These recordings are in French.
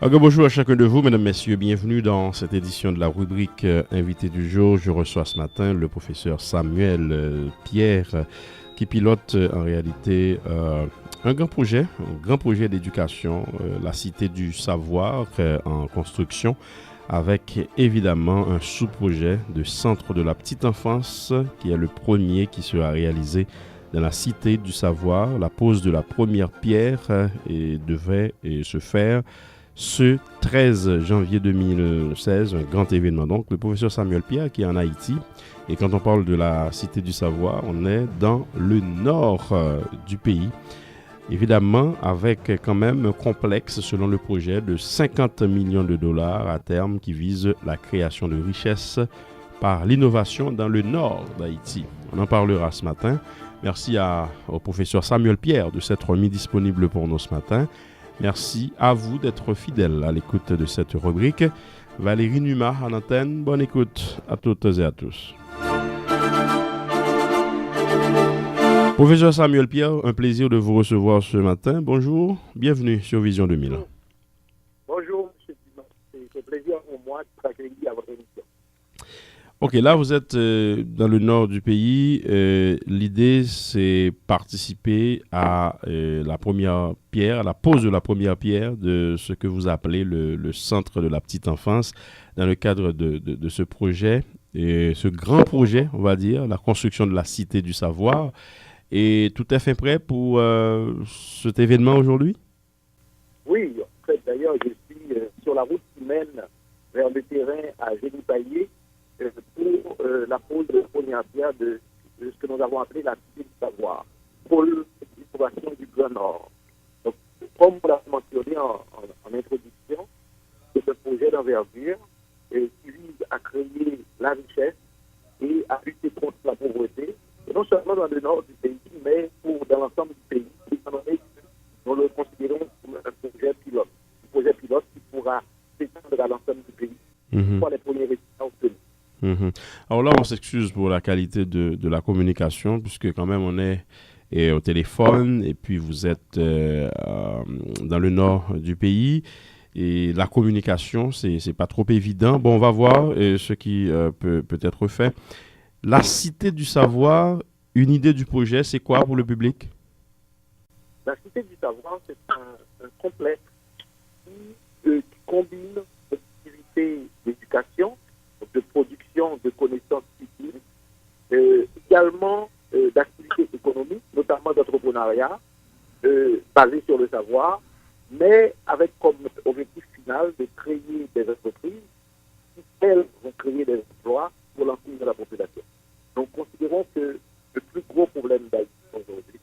Bonjour à chacun de vous, mesdames, messieurs. Bienvenue dans cette édition de la rubrique Invité du jour. Je reçois ce matin le professeur Samuel Pierre qui pilote en réalité un grand projet d'éducation, la Cité du Savoir en construction, avec évidemment un sous-projet de centre de la petite enfance qui est le premier qui sera réalisé dans la Cité du Savoir. La pose de la première pierre devait se faire ce 13 janvier 2016, un grand événement. Donc, le professeur Samuel Pierre qui est en Haïti. Et quand on parle de la Cité du Savoir, on est dans le nord du pays. Évidemment, avec quand même un complexe, selon le projet, de 50 millions de dollars à terme qui vise la création de richesses par l'innovation dans le nord d'Haïti. On en parlera ce matin. Merci au professeur Samuel Pierre de s'être mis disponible pour nous ce matin. Merci à vous d'être fidèles à l'écoute de cette rubrique. Valérie Numa en antenne. Bonne écoute à toutes et à tous. Professeur Samuel Pierre, un plaisir de vous recevoir ce matin. Bonjour, bienvenue sur Vision 2000. Bonjour, M. Dumont. C'est un plaisir pour moi de accueillir à votre émission. Ok, là vous êtes dans le nord du pays. L'idée c'est participer à la première pierre, à la pose de la première pierre de ce que vous appelez le centre de la petite enfance dans le cadre de ce projet, et ce grand projet, on va dire, la construction de la Cité du Savoir. Et tout est fait prêt pour cet événement aujourd'hui? Oui, en fait, d'ailleurs, je suis sur la route qui mène vers le terrain à Génie-Paillé pour la pose de la première pierre de ce que nous avons appelé la Cité du Savoir, pôle d'innovation du Grand Nord. Donc, comme vous l'avez mentionné en introduction, c'est un projet d'envergure qui vise à créer la richesse et à lutter contre la pauvreté, et non seulement dans le nord du pays, mais dans l'ensemble du pays, étant donné que nous le considérons comme un projet pilote qui pourra s'étendre à l'ensemble du pays pour les premiers résultats obtenus. Alors là, on s'excuse pour la qualité de la communication, puisque quand même on est au téléphone, et puis vous êtes dans le nord du pays, et la communication, c'est pas trop évident. Bon, on va voir ce qui peut être fait. La Cité du Savoir, une idée du projet, c'est quoi pour le public? La Cité du Savoir, c'est un complexe qui combine l'activité d'éducation, de production de connaissances utiles, également d'activités économiques, notamment d'entrepreneuriat, basées sur le savoir, mais avec comme objectif final de créer des entreprises qui, elles, vont créer des emplois pour l'ensemble de la population. Donc, considérons que le plus gros problème d'Haïti aujourd'hui,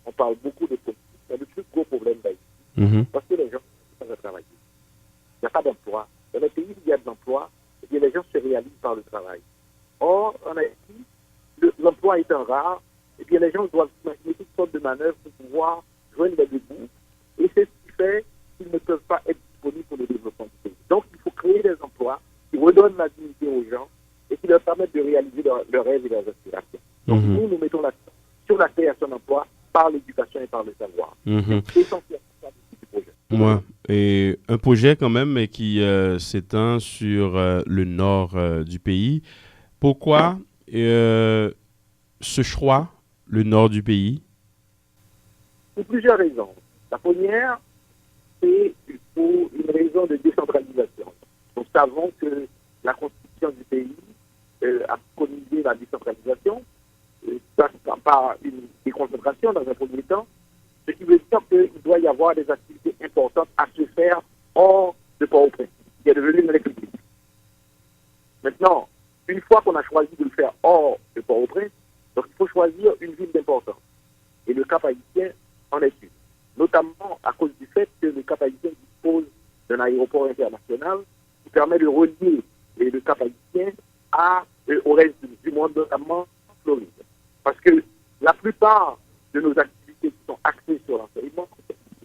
on parle beaucoup de politique, mais le plus gros problème d'Haïti, parce que les gens ne peuvent pas travailler. Il n'y a pas d'emploi. Dans les pays où il y a de l'emploi, eh bien, les gens se réalisent par le travail. Or, en Haïti, l'emploi étant rare, eh bien, les gens doivent imaginer toutes sortes de manœuvres pour pouvoir joindre les deux bouts. Et c'est ce qui fait qu'ils ne peuvent pas être disponibles pour le développement du pays. Donc, il faut créer des emplois qui redonnent la dignité aux gens et qui leur permettent de réaliser leurs rêves et leurs aspirations. Donc, nous mettons l'accent sur la création d'emplois par l'éducation et par le savoir. C'est essentiel du projet. Ouais. Et un projet quand même mais qui s'étend sur le nord du pays. Pourquoi ce choix, le nord du pays? Pour plusieurs raisons. La première, c'est pour une raison de décentralisation. Nous savons que la constitution du pays a préconisé la décentralisation, par une déconcentration dans un premier temps, ce qui veut dire qu'il doit y avoir des activités importantes à se faire hors de Port-au-Prince, qui est devenu une république. Maintenant, une fois qu'on a choisi de le faire hors de Port-au-Prince, donc il faut choisir une ville d'importance. Et le Cap haïtien en est une. Notamment à cause du fait que le Cap haïtien dispose d'un aéroport international qui permet de relier le Cap haïtien au reste du monde, notamment Floride. Parce que la plupart de nos activités qui sont axées sur l'enseignement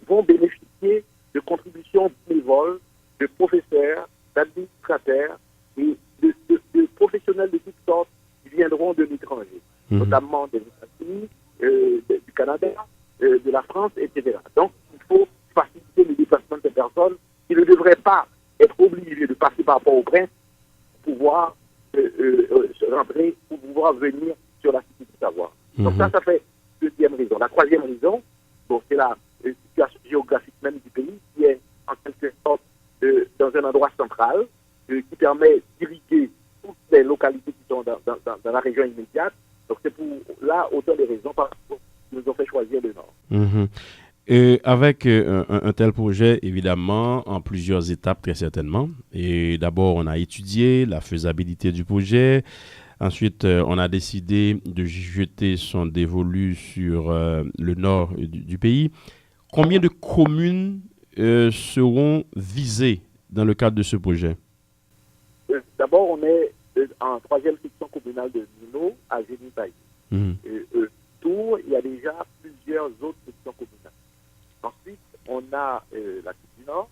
vont bénéficier de contributions bénévoles de professeurs, d'administrateurs et de professionnels de toutes sortes qui viendront de l'étranger, notamment des États-Unis, du Canada, de la France, etc. Donc, il faut faciliter le déplacement de ces personnes qui ne devraient passer par rapport au prince pour pouvoir se rentrer, pour pouvoir venir sur la cité du savoir. Donc ça fait deuxième raison. La troisième raison, donc, c'est la situation géographique même du pays qui est en quelque sorte dans un endroit central qui permet d'irriguer toutes les localités qui sont dans la région immédiate. Donc c'est pour là autant de raisons qui nous ont fait choisir le Nord. Et avec un tel projet, évidemment, en plusieurs étapes très certainement. Et d'abord, on a étudié la faisabilité du projet. Ensuite, on a décidé de jeter son dévolu sur le nord du pays. Combien de communes seront visées dans le cadre de ce projet? D'abord, on est en troisième section communale de Mino, à Génie-Taï. Tour, il y a déjà plusieurs autres sections communales. Ensuite, on a la Côte du Nord,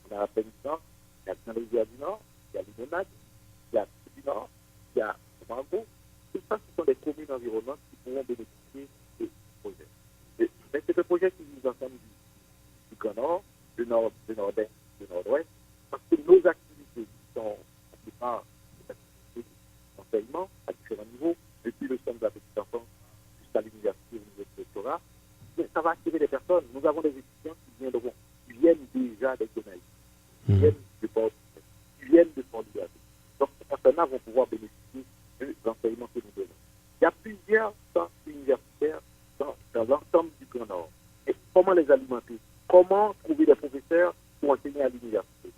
on a la Péninsule Nord, il y a Saint-Rivière du Nord, il y a Limonade, il y a Côte du Nord, il y a Mango. Tout ça, ce sont des communes environnantes qui pourront bénéficier de ce projet. Mais c'est un projet qui vise ensemble du Grand Nord, du Nord-Est, du Nord-Ouest, parce que nos activités sont la plupart des activités d'enseignement à différents niveaux, depuis le centre de la petite enfance jusqu'à l'université, au niveau du doctorat. Mais ça va attirer des personnes. Nous avons des étudiants qui viennent déjà des domaines, qui viennent de Port, qui viennent de Fort-Liberté. Donc ces personnes-là vont pouvoir bénéficier de l'enseignement que nous donnons. Il y a plusieurs centres universitaires dans l'ensemble du Grand Nord. Et comment les alimenter? Comment trouver des professeurs pour enseigner à l'université?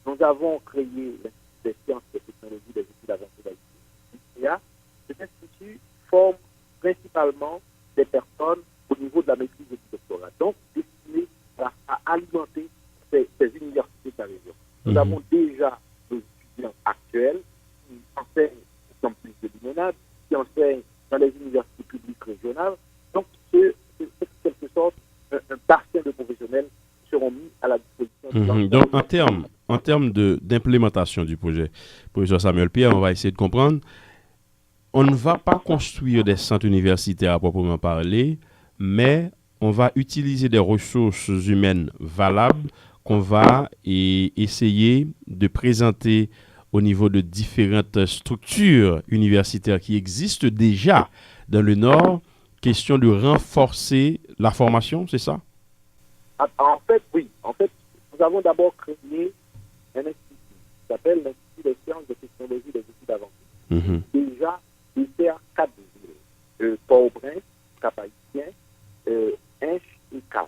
Nous avons créé l'Institut des sciences, des technologies, des études avancées d'Haïti. Cet institut forme principalement des personnes au niveau de la maîtrise et du doctorat, donc destiné à alimenter ces universités de la région. Nous avons déjà nos étudiants actuels qui enseignent au campus de Limonade, qui enseignent dans les universités publiques régionales. Donc, c'est en quelque sorte un bassin de professionnels qui seront mis à la disposition. Donc, en termes d'implémentation du projet, professeur Samuel Pierre, on va essayer de comprendre. On ne va pas construire des centres universitaires à proprement parler, mais on va utiliser des ressources humaines valables qu'on va essayer de présenter au niveau de différentes structures universitaires qui existent déjà dans le Nord. Question de renforcer la formation, c'est ça? En fait, oui. En fait, nous avons d'abord créé un institut qui s'appelle l'Institut des sciences, des technologies, des études avancées. Déjà, il sert 4 villes. Port-au-Prince, Cap-Haïtien, Hinche et Cal,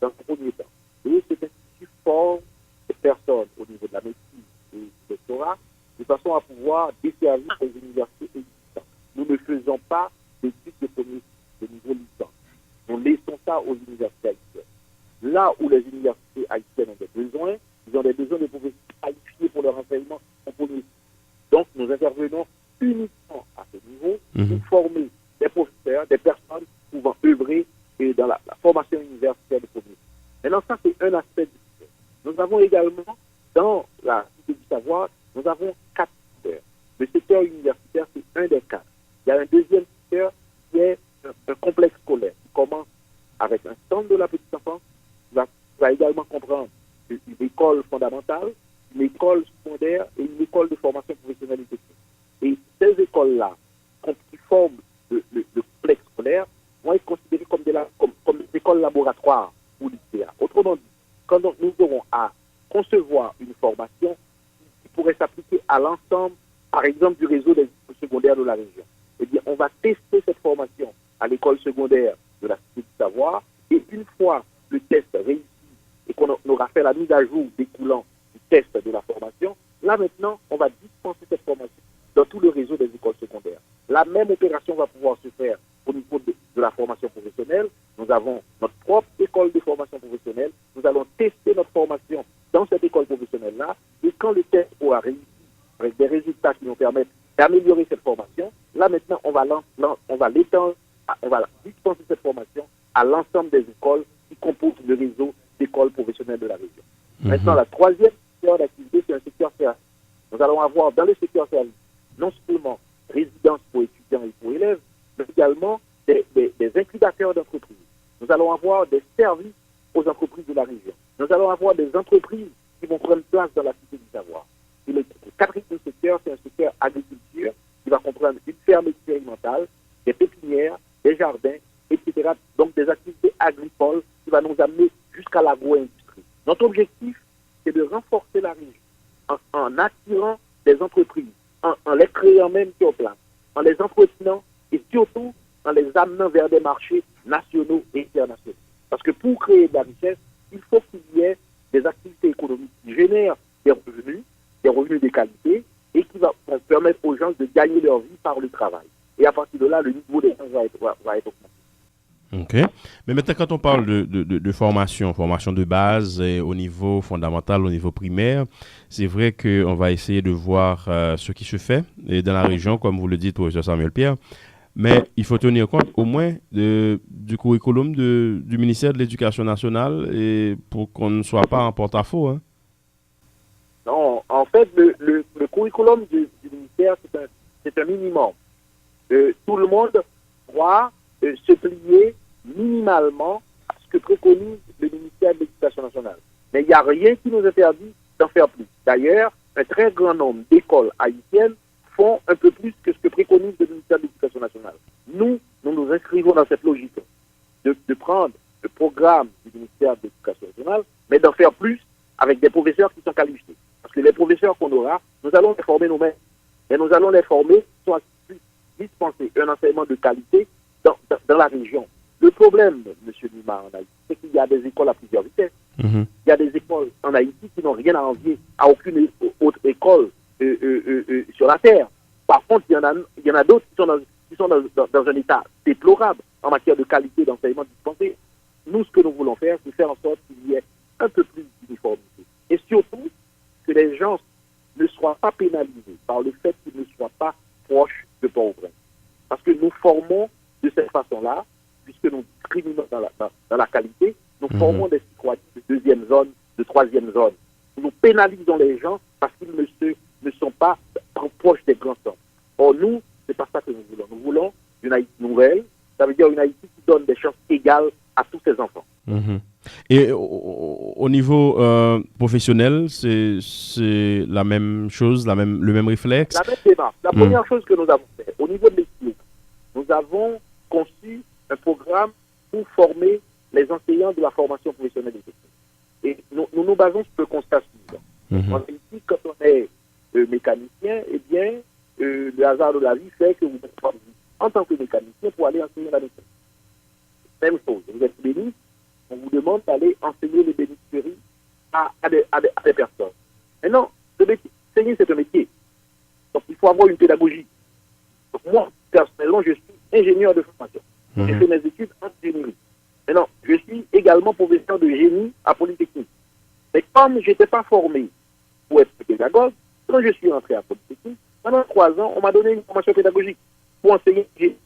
dans le premier temps. Et cet institut forme des personnes au niveau de la médecine et du doctorat, de façon à pouvoir desservir les universités existantes. Nous ne faisons pas d'études de niveau licence. Nous laissons ça aux universités haïtiennes. Là où les universités haïtiennes ont des besoins, ils ont des besoins de professeurs qualifiés pour leur enseignement en premier. Donc, nous intervenons uniquement à ce niveau pour former des professeurs, des personnes pouvant œuvrer dans la formation universitaire de premier. Maintenant, ça, c'est un aspect du secteur. Nous avons également, dans la cité du savoir, nous avons 4 secteurs. Le secteur universitaire, c'est un des 4. Il y a un deuxième secteur qui est un complexe scolaire qui commence avec un centre de la petite enfance, qui va également comprendre une école fondamentale, une école secondaire et une école de formation professionnelle et technique. Et ces écoles-là, qui forment le complexe scolaire, vont être considérées comme des écoles laboratoires ou lycéens. Autrement dit, quand nous aurons à concevoir une formation qui pourrait s'appliquer à l'ensemble, par exemple, du réseau des écoles secondaires de la région, eh bien, on va tester cette formation à l'école secondaire de la Cité du Savoir, et une fois le test réussi et qu'on aura fait la mise à jour découlant du test de la formation, là maintenant, on va dispenser cette formation dans tout le réseau des écoles secondaires. La même opération va pouvoir se faire au niveau de la formation professionnelle. Nous avons notre propre école de formation professionnelle. Nous allons tester notre formation dans cette école professionnelle-là. Et quand le test aura réussi avec des résultats qui nous permettent d'améliorer cette formation, là maintenant, on va l'étendre, on va dispenser cette formation à l'ensemble des écoles qui composent le réseau d'écoles professionnelles de la région. Maintenant, la troisième secteur d'activité, c'est un secteur service. Nous allons avoir dans le secteur service non seulement résidences pour étudiants et pour élèves, mais également des incubateurs d'entreprises. Nous allons avoir des services aux entreprises de la région. Nous allons avoir des entreprises qui vont prendre place dans la cité du savoir. Et le quatrième secteur, c'est un secteur agriculture qui va comprendre une ferme expérimentale, des pépinières, des jardins, etc. Donc des activités agricoles qui va nous amener jusqu'à l'agro-industrie. Notre objectif, c'est de renforcer la région en attirant des entreprises, en les créant même sur place, en les entretenant et surtout en les amenant vers des marchés nationaux et internationaux. Parce que pour créer de la richesse, il faut qu'il y ait des activités économiques qui génèrent des revenus de qualité et qui vont permettre aux gens de gagner leur vie par le travail. Et à partir de là, le niveau des gens va être augmenté. OK. Mais maintenant, quand on parle de formation de base au niveau fondamental, au niveau primaire, c'est vrai qu'on va essayer de voir ce qui se fait dans la région, comme vous le dites, professeur Samuel Pierre. Mais il faut tenir compte au moins du curriculum du ministère de l'Éducation nationale et pour qu'on ne soit pas en porte-à-faux. Hein. Non, en fait, le curriculum du ministère, c'est un minimum. Tout le monde doit se plier minimalement à ce que préconise le ministère de l'Éducation nationale. Mais il n'y a rien qui nous interdit d'en faire plus. D'ailleurs, un très grand nombre d'écoles haïtiennes font un peu plus que ce que préconise le ministère de l'Éducation nationale. Nous nous inscrivons dans cette logique de prendre le programme du ministère de l'Éducation nationale, mais d'en faire plus avec des professeurs qui sont qualifiés. Parce que les professeurs qu'on aura, nous allons les former nous-mêmes. Et nous allons les former soit dispenser un enseignement de qualité dans la région. Le problème, M. Nima, en Haïti, c'est qu'il y a des écoles à plusieurs vitesses. Il y a des écoles en Haïti qui n'ont rien à envier à aucune autre école sur la terre. Par contre, il y en a d'autres qui sont dans un état déplorable en matière de qualité d'enseignement dispensé. Nous, ce que nous voulons faire, c'est faire en sorte qu'il y ait un peu plus d'uniformité. Et surtout, que les gens ne soient pas pénalisés par le fait qu'ils ne soient pas proches de Port-au-Prince. Parce que nous formons de cette façon-là, puisque nous discriminons dans la qualité, nous formons des citoyens de deuxième zone, de troisième zone. Nous pénalisons les gens parce qu'ils ne sont pas proches des grands centres. Or, nous, c'est pas ça que nous voulons. Nous voulons une Haïti nouvelle, ça veut dire une Haïti qui donne des chances égales à tous ses enfants. Et au niveau professionnel, c'est la même chose, le même réflexe? La même démarche. La première chose que nous avons fait, au niveau de l'équipe, nous avons conçu un programme pour former les enseignants de la formation professionnelle et technique. Et nous basons sur le constat suivant. En Haïti, quand on est mécanicien, eh bien, le hasard de la vie fait que vous êtes choisi en tant que mécanicien pour aller enseigner la médecine. Même chose, vous êtes béniste, on vous demande d'aller enseigner les bénisteries à des personnes. Mais non, enseigner, c'est un métier. Donc, il faut avoir une pédagogie. Donc, moi, personnellement, je suis ingénieur de formation. J'ai fait mes études en ingénierie. Maintenant, je suis également professeur de génie à Polytechnique. Mais comme je n'étais pas formé pour être pédagogue, quand je suis rentré à Polytechnique, pendant 3 ans, on m'a donné une formation pédagogique pour enseigner le génie.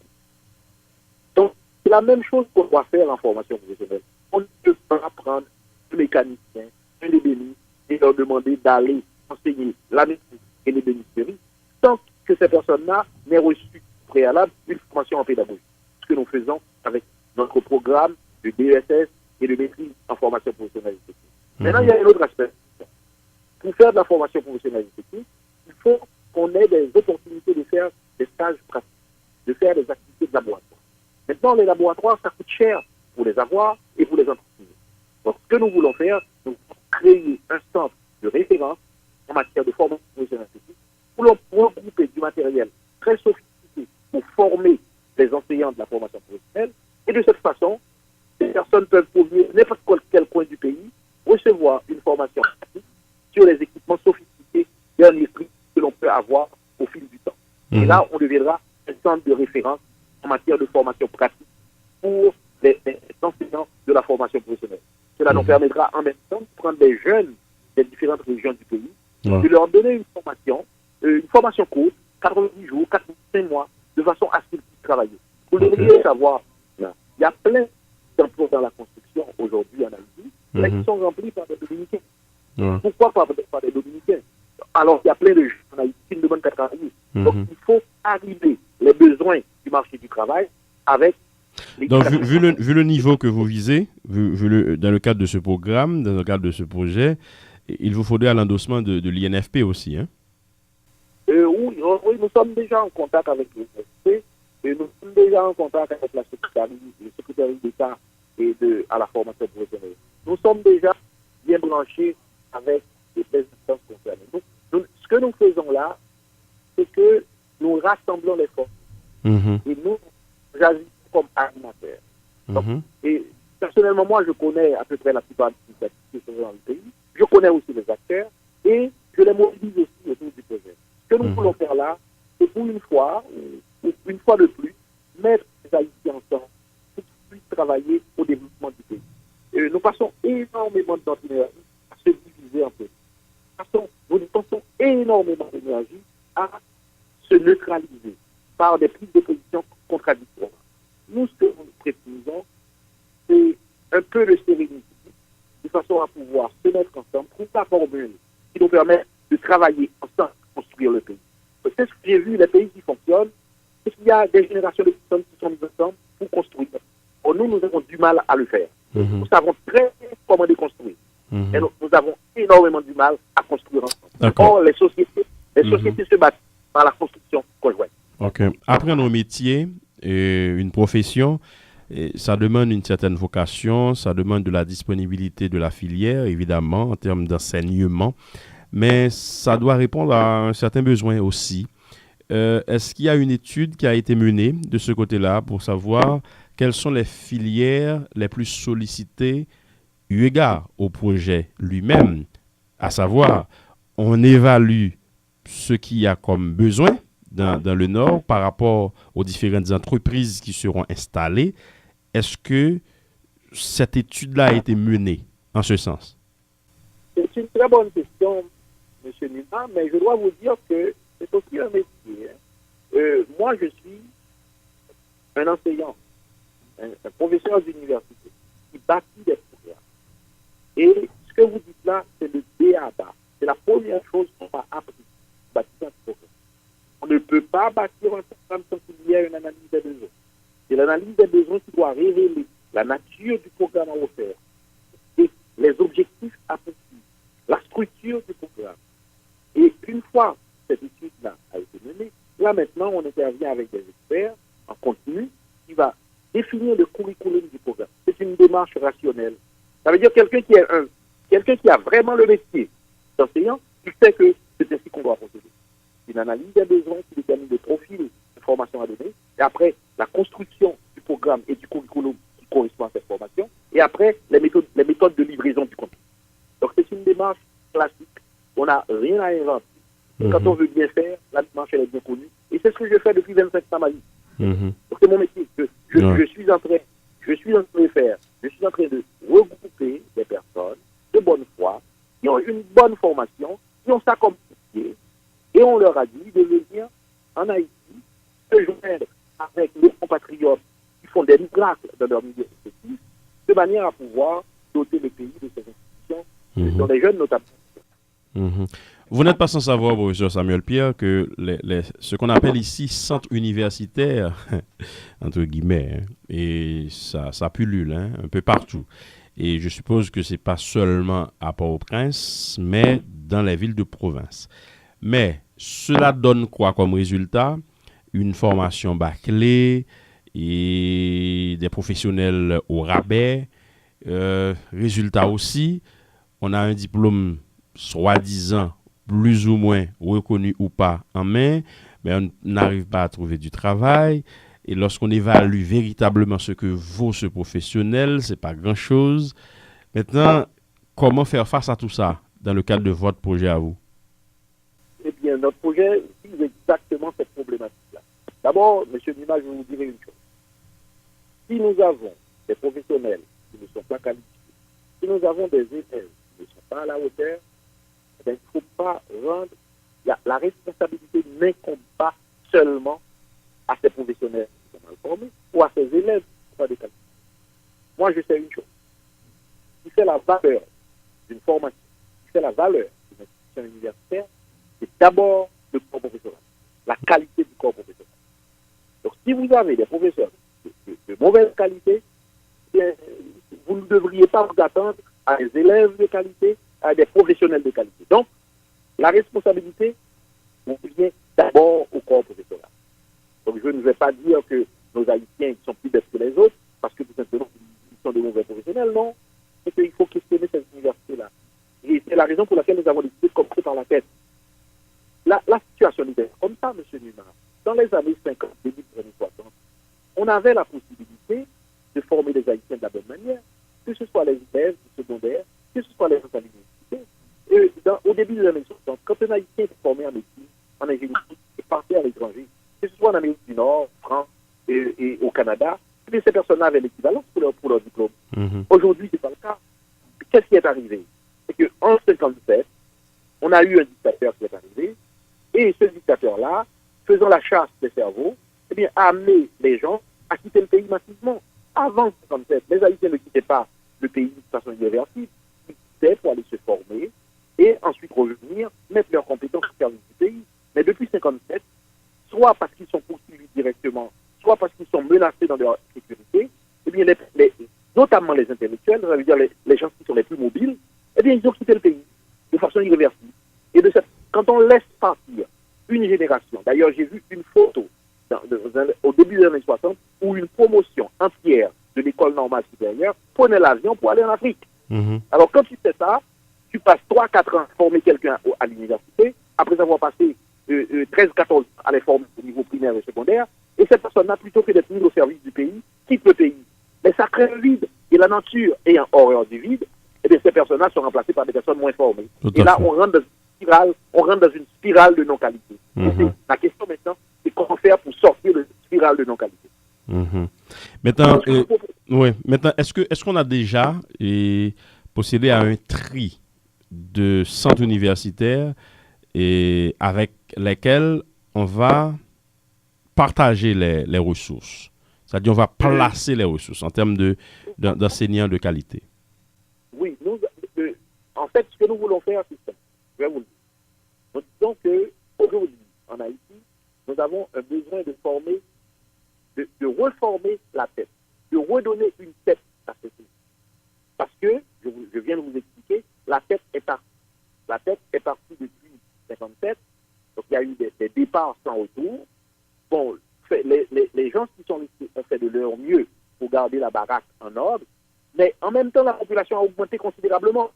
Donc, c'est la même chose qu'on doit faire en formation professionnelle. On ne peut pas prendre un mécanicien, un ébéniste, et leur demander d'aller enseigner la médecine et l'ébénisterie sans que ces personnes-là n'aient reçu préalable une formation en pédagogie. Ce que nous faisons avec notre programme de DESS et de maîtrise en formation professionnelle et technique. Maintenant, il y a un autre aspect. Pour faire de la formation professionnelle et technique, il faut qu'on ait des opportunités de faire des stages pratiques, de faire des activités de laboratoire. Maintenant, les laboratoires, ça coûte cher pour les avoir et pour les entreprises. Donc, ce que nous voulons faire, nous voulons créer un centre de référence en matière de formation professionnelle et technique pour regrouper du matériel très sophistiqué pour former les enseignants de la formation professionnelle. Et de cette façon, les personnes peuvent provenir de n'importe quel coin du pays, recevoir une formation pratique sur les équipements sophistiqués dernier prix que l'on peut avoir au fil du temps. Et là, on deviendra un centre de référence en matière de formation pratique pour les enseignants de la formation professionnelle. Cela nous permettra en même temps de prendre des jeunes des différentes régions du pays, de leur donner une formation courte, 90 jours, 45 mois, de façon à ce qu'ils puissent travailler. Vous devriez savoir, il y a plein d'emplois dans la construction aujourd'hui en Haïti, mais qui sont remplis par des Dominicains. Pourquoi par des Dominicains? Alors qu'il y a plein de gens en Haïti qui ne demandent qu'à travailler. Donc il faut arriver les besoins du marché du travail avec... Donc, vu le niveau que vous visez, dans le cadre de ce programme, dans le cadre de ce projet, il vous faudrait l'endossement de l'INFP aussi, hein? Oui, nous sommes déjà en contact avec l'INFP et nous sommes déjà en contact avec le secrétaire d'État à la formation professionnelle. Nous sommes déjà bien branchés avec les instances concernées. Ce que nous faisons là, c'est que nous rassemblons les forces et nous agissons comme animateurs. Et personnellement, moi, je connais à peu près la plupart des initiatives qui sont dans le pays. Je connais aussi les acteurs et je les mobilise aussi autour du projet. Ce que nous voulons faire là, c'est pour une fois, ou une fois de plus, mettre les Haïtiens ensemble pour qu'ils puissent travailler au développement du pays. Nous passons énormément de notre énergie à se diviser un peu. Nous dépensons énormément d'énergie à se neutraliser par des prises de position contradictoires. Nous, ce que nous préconisons, c'est un peu de sérénité, de façon à pouvoir se mettre ensemble, trouver la formule qui nous permet de travailler ensemble, construire le pays. C'est ce que j'ai vu, les pays qui fonctionnent, c'est qu'il y a des générations de personnes qui sont mises ensemble pour construire. Or, nous avons du mal à le faire. Nous savons très bien comment les construire. Et nous avons énormément du mal à construire ensemble. Or, les sociétés se battent par la construction conjointe. OK. Après nos métiers, une profession, ça demande une certaine vocation, ça demande de la disponibilité de la filière, évidemment, en termes d'enseignement, mais ça doit répondre à un certain besoin aussi. Est-ce qu'il y a une étude qui a été menée de ce côté-là pour savoir quelles sont les filières les plus sollicitées eu égard au projet lui-même, à savoir, on évalue ce qu'il y a comme besoin dans le Nord par rapport aux différentes entreprises qui seront installées. Est-ce que cette étude-là a été menée en ce sens? C'est une très bonne question, M. Nima, mais je dois vous dire que c'est aussi un métier. Moi, je suis un enseignant, un professeur d'université qui bâtit des programmes. Et ce que vous dites là, c'est le B.A.B.A. C'est la première chose qu'on va apprendre, bâtir un programme. On ne peut pas bâtir un programme sans qu'il y ait une analyse des besoins. C'est l'analyse des besoins qui doit révéler la nature du programme à refaire et les objectifs à poursuivre, la structure du programme. Et une fois cette étude-là a été menée, là maintenant on intervient avec des experts en continu qui va définir le curriculum du programme. C'est une démarche rationnelle. Ça veut dire quelqu'un qui a vraiment le métier d'enseignant, il sait que c'est ainsi qu'on doit procéder. Une analyse des besoins qui détermine le profil de formation à donner, et après la construction du programme et du curriculum qui correspond à cette formation, et après les méthodes de livraison du contenu. Donc c'est une démarche classique. On n'a rien à inventer. Quand on veut bien faire, la démarche elle est bien connue. Et c'est ce que je fais depuis 25 ans ma vie. Donc c'est mon métier. Je suis en train de faire. Je suis en train de regrouper des personnes de bonne foi, qui ont une bonne formation, qui ont ça comme métier, et on leur a dit de venir en Haïti, se joindre avec nos compatriotes qui font des miracles dans leur milieu respectif, de manière à pouvoir doter le pays de ces institutions, dont les jeunes notamment. Vous n'êtes pas sans savoir, professeur Samuel Pierre, que ce qu'on appelle ici centre universitaire, entre guillemets, et ça pullule un peu partout. Et je suppose que ce n'est pas seulement à Port-au-Prince, mais dans les villes de province. Mais cela donne quoi comme résultat? Une formation bâclée et des professionnels au rabais. Résultat aussi, on a un diplôme soi-disant plus ou moins reconnu ou pas en main, mais on n'arrive pas à trouver du travail. Et lorsqu'on évalue véritablement ce que vaut ce professionnel, c'est pas grand-chose. Maintenant, comment faire face à tout ça dans le cadre de votre projet à vous? Eh bien, notre projet vise exactement cette problématique-là. D'abord, M. Nima, je vais vous dire une chose. Si nous avons des professionnels qui ne sont pas qualifiés, si nous avons des élèves qui ne sont pas à la hauteur, il ne faut pas rendre... La responsabilité n'incombe pas seulement à ces professionnels qui sont mal formés ou à ces élèves qui ne sont pas de qualité. Moi, je sais une chose. Ce qui fait la valeur d'une formation, ce qui fait la valeur d'une institution universitaire, c'est d'abord le corps professionnel, la qualité du corps professionnel. Donc, si vous avez des professeurs de mauvaise qualité, vous ne devriez pas vous attendre à des élèves de qualité, à des professionnels de qualité. Donc, la responsabilité revient d'abord au corps professoral. Donc, je ne vais pas dire que nos Haïtiens sont plus bêtes que les autres, parce que tout simplement, ils sont de mauvais professionnels, non. C'est qu'il faut questionner cette université-là. Et c'est la raison pour laquelle nous avons décidé de commencer par la tête. La situation était comme ça, M. Numa. Dans les années 50, début des années 60, on avait la possibilité de former des Haïtiens de la bonne manière, que ce soit les élèves du secondaire, que ce soit les gens à l'université. Au début des années 60, quand un Haïtien était formé en médecine, en ingénierie, et partait à l'étranger, que ce soit en Amérique du Nord, en France et au Canada, ces personnes-là avaient l'équivalence pour leur diplôme. Aujourd'hui, ce n'est pas le cas. Qu'est-ce qui est arrivé? C'est qu'en 1957, on a eu un dictateur qui est arrivé, et ce dictateur-là, faisant la chasse des cerveaux, eh bien, a amené les gens à quitter le pays massivement. Avant 1957, les Haïtiens ne quittaient pas le pays de façon irréversible, ils quittaient pour aller se former et ensuite revenir, mettre leurs compétences au service du pays. Mais depuis 1957, soit parce qu'ils sont poursuivis directement, soit parce qu'ils sont menacés dans leur sécurité, eh bien, notamment les intellectuels, ça veut dire les gens qui sont les plus mobiles, eh bien, ils ont quitté le pays de façon irréversible. Et quand on laisse partir une génération, d'ailleurs, j'ai vu une photo au début des années 60 où une promotion entière de l'école normale supérieure prenait l'avion pour aller en Afrique. Alors, quand tu fais ça, tu passes 3-4 ans à former quelqu'un à l'université, après avoir passé 13-14 ans à les former au niveau primaire et secondaire, et cette personne-là, plutôt que d'être mise au service du pays, quitte le pays. Mais ça crée un vide. Et la nature ayant horreur du vide, eh bien, ces personnes-là sont remplacées par des personnes moins formées. Et là, on rentre dans une spirale de non-qualité. La question maintenant, c'est comment faire pour sortir de cette spirale de non-qualité. Maintenant, maintenant est-ce qu'on a déjà procédé à un tri de centres universitaires et avec lesquels on va partager les ressources? C'est-à-dire on va placer les ressources en termes d'enseignants de qualité. Oui, en fait, ce que nous voulons faire, c'est ça. Je vais vous le dire. Nous disons qu'aujourd'hui, en Haïti, nous avons un besoin de former, de reformer la tête, de redonner une tête à ce pays. Parce que, je viens de vous expliquer, la tête est partie. La tête est partie depuis 1957, donc il y a eu des départs sans retour. Bon, les gens qui sont restés ont fait de leur mieux pour garder la baraque en ordre, mais en même temps, la population a augmenté considérablement.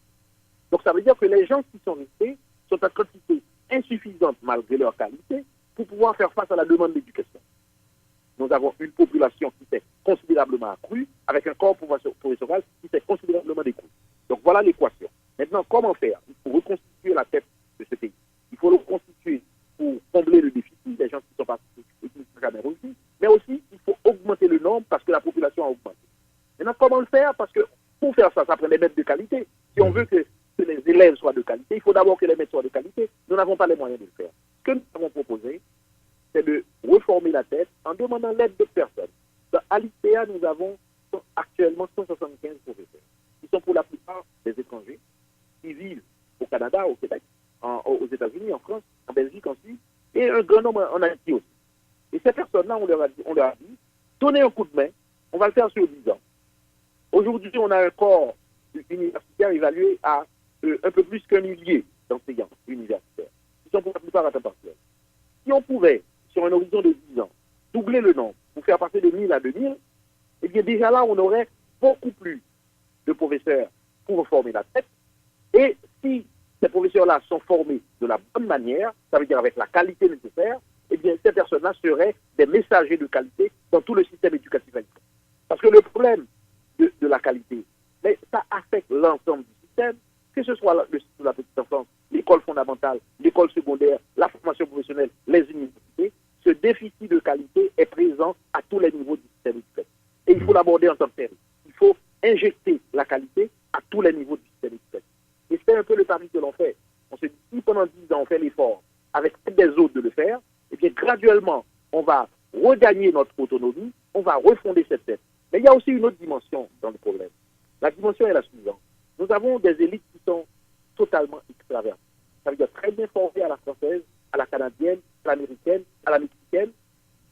Donc ça veut dire que les gens qui sont restés sont en quantité insuffisante malgré leur qualité pour pouvoir faire face à la demande d'éducation. Nous avons une population qui s'est considérablement accrue avec un corps professoral qui s'est considérablement décru. Donc voilà l'équation. Maintenant, comment faire? Il faut reconstituer la tête de ce pays. Il faut le reconstituer pour combler le déficit des gens qui sont partis et qui ne sont jamais revenus. Mais aussi, il faut augmenter le nombre parce que la population a augmenté. Maintenant, comment le faire? Parce que pour faire ça, ça prend des maîtres de qualité. Si on veut que les élèves soient de qualité, il faut d'abord que les maîtres soient de qualité. Nous n'avons pas les moyens de le faire. Ce que nous avons proposé, c'est de reformer la tête en demandant l'aide d'autres personnes. À l'IPA, nous avons actuellement 175 professeurs, qui sont pour la plupart des étrangers, qui vivent au Canada, au Québec, aux États-Unis, en France, en Belgique, en Suisse, et un grand nombre en Haïti aussi. Et ces personnes-là, on leur a dit, donnez un coup de main, on va le faire sur 10 ans. Aujourd'hui, on a un corps universitaire évalué à un peu plus qu'un millier d'enseignants universitaires, qui sont pour la plupart à temps partiel. Si on pouvait, sur un horizon de 10 ans, doubler le nombre pour faire passer de 1000 à 2000, eh bien déjà là, on aurait beaucoup plus de professeurs pour reformer la tête. Et si ces professeurs-là sont formés de la bonne manière, ça veut dire avec la qualité nécessaire, eh bien ces personnes-là seraient des messagers de qualité dans tout le système éducatif haïtien. Parce que le problème de la qualité, mais ça affecte l'ensemble du système, que ce soit le système de la petite enfance, l'école fondamentale, l'école secondaire, la formation professionnelle, les universités. Ce déficit de qualité est présent à tous les niveaux du système éducatif. Et il faut l'aborder en tant que tel. Il faut injecter la qualité à tous les niveaux du système éducatif. Et c'est un peu le pari que l'on fait. On se dit, si pendant 10 ans on fait l'effort, avec des autres de le faire, eh bien graduellement, on va regagner notre autonomie, on va refonder cette tête. Mais il y a aussi une autre dimension dans le problème. La dimension est la suivante. Nous avons des élites qui sont totalement extraverties. Ça veut dire très bien formées à la française, à la canadienne, à l'américaine, à la mexicaine,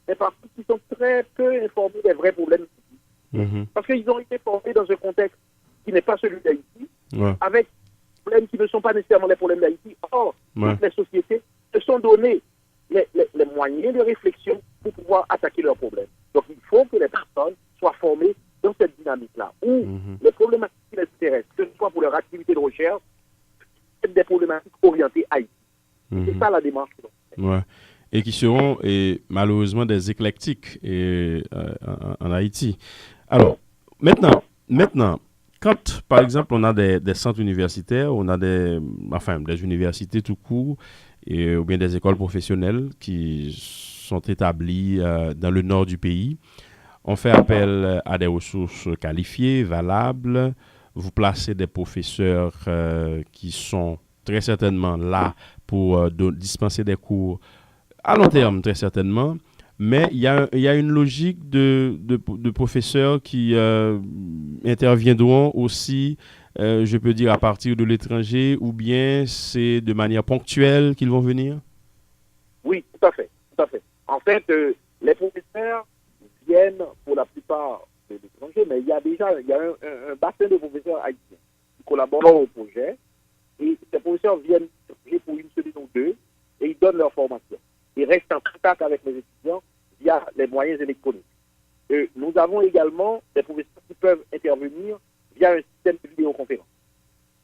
mais par contre, qui sont très peu informés des vrais problèmes ici. Parce qu'ils ont été formés dans un contexte qui n'est pas celui d'Haïti, avec problèmes qui ne sont pas nécessairement les problèmes d'Haïti. Or, toutes les sociétés se sont données les moyens de réflexion pour pouvoir attaquer leurs problèmes. Donc, il faut que les personnes soient formées dans cette dynamique-là, où les problématiques qui les intéressent, que ce soit pour leur activité de recherche, c'est des problématiques orientées Haïti. C'est ça la démarche que l'on fait. Ouais. Et qui seront malheureusement des éclectiques en Haïti. Alors, maintenant, quand, par exemple, on a des centres universitaires, on a des universités tout court, ou bien des écoles professionnelles qui sont établies dans le nord du pays, on fait appel à des ressources qualifiées, valables. Vous placez des professeurs qui sont très certainement là pour dispenser des cours à long terme, très certainement. Mais il y a une logique de professeurs qui interviendront aussi, je peux dire, à partir de l'étranger, ou bien c'est de manière ponctuelle qu'ils vont venir? Oui, tout à fait. En fait, les professeurs viennent pour la plupart de l'étranger, mais il y a un bassin de professeurs haïtiens qui collaborent au projet, et ces professeurs viennent pour une semaine ou deux, et ils donnent leur formation. Ils restent en contact avec les étudiants via les moyens électroniques. Nous avons également des professeurs qui peuvent intervenir via un système de vidéoconférence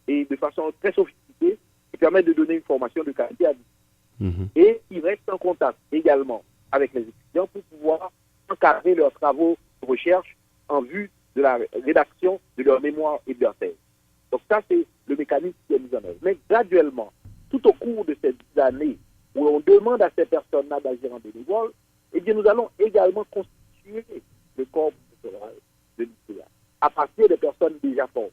et de façon très sophistiquée qui permet de donner une formation de qualité à distance. Et ils restent en contact également avec les étudiants pour pouvoir encadrer leurs travaux de recherche en vue de la rédaction de leur mémoire et de leur thèse. Donc ça, c'est le mécanisme qui est mis en œuvre. Mais graduellement, tout au cours de ces années où on demande à ces personnes-là d'agir en bénévole, eh bien, nous allons également constituer le corps professoral de l'ICA à partir des personnes déjà formées.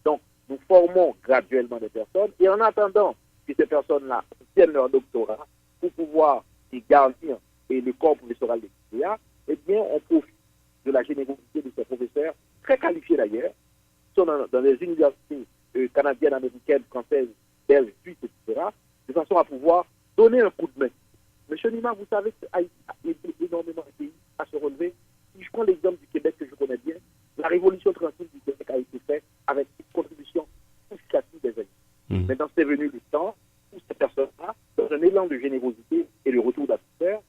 Donc, nous formons graduellement des personnes et en attendant que ces personnes-là obtiennent leur doctorat pour pouvoir y garnir le corps professoral de l'ICA, eh bien, on profite de la générosité de ces professeurs, très qualifiés d'ailleurs, qui sont dans les universités canadiennes, américaines, françaises, belges, suisses, etc., de façon à pouvoir donner un coup de main. Monsieur Nima, vous savez que Haïti a aidé énormément de pays à se relever. Si je prends l'exemple du Québec que je connais bien, la révolution tranquille du Québec a été faite avec une contribution significative des Haïtiens. Maintenant, c'est venu le temps où ces personnes-là, dans un élan de générosité et de retour d'affaires,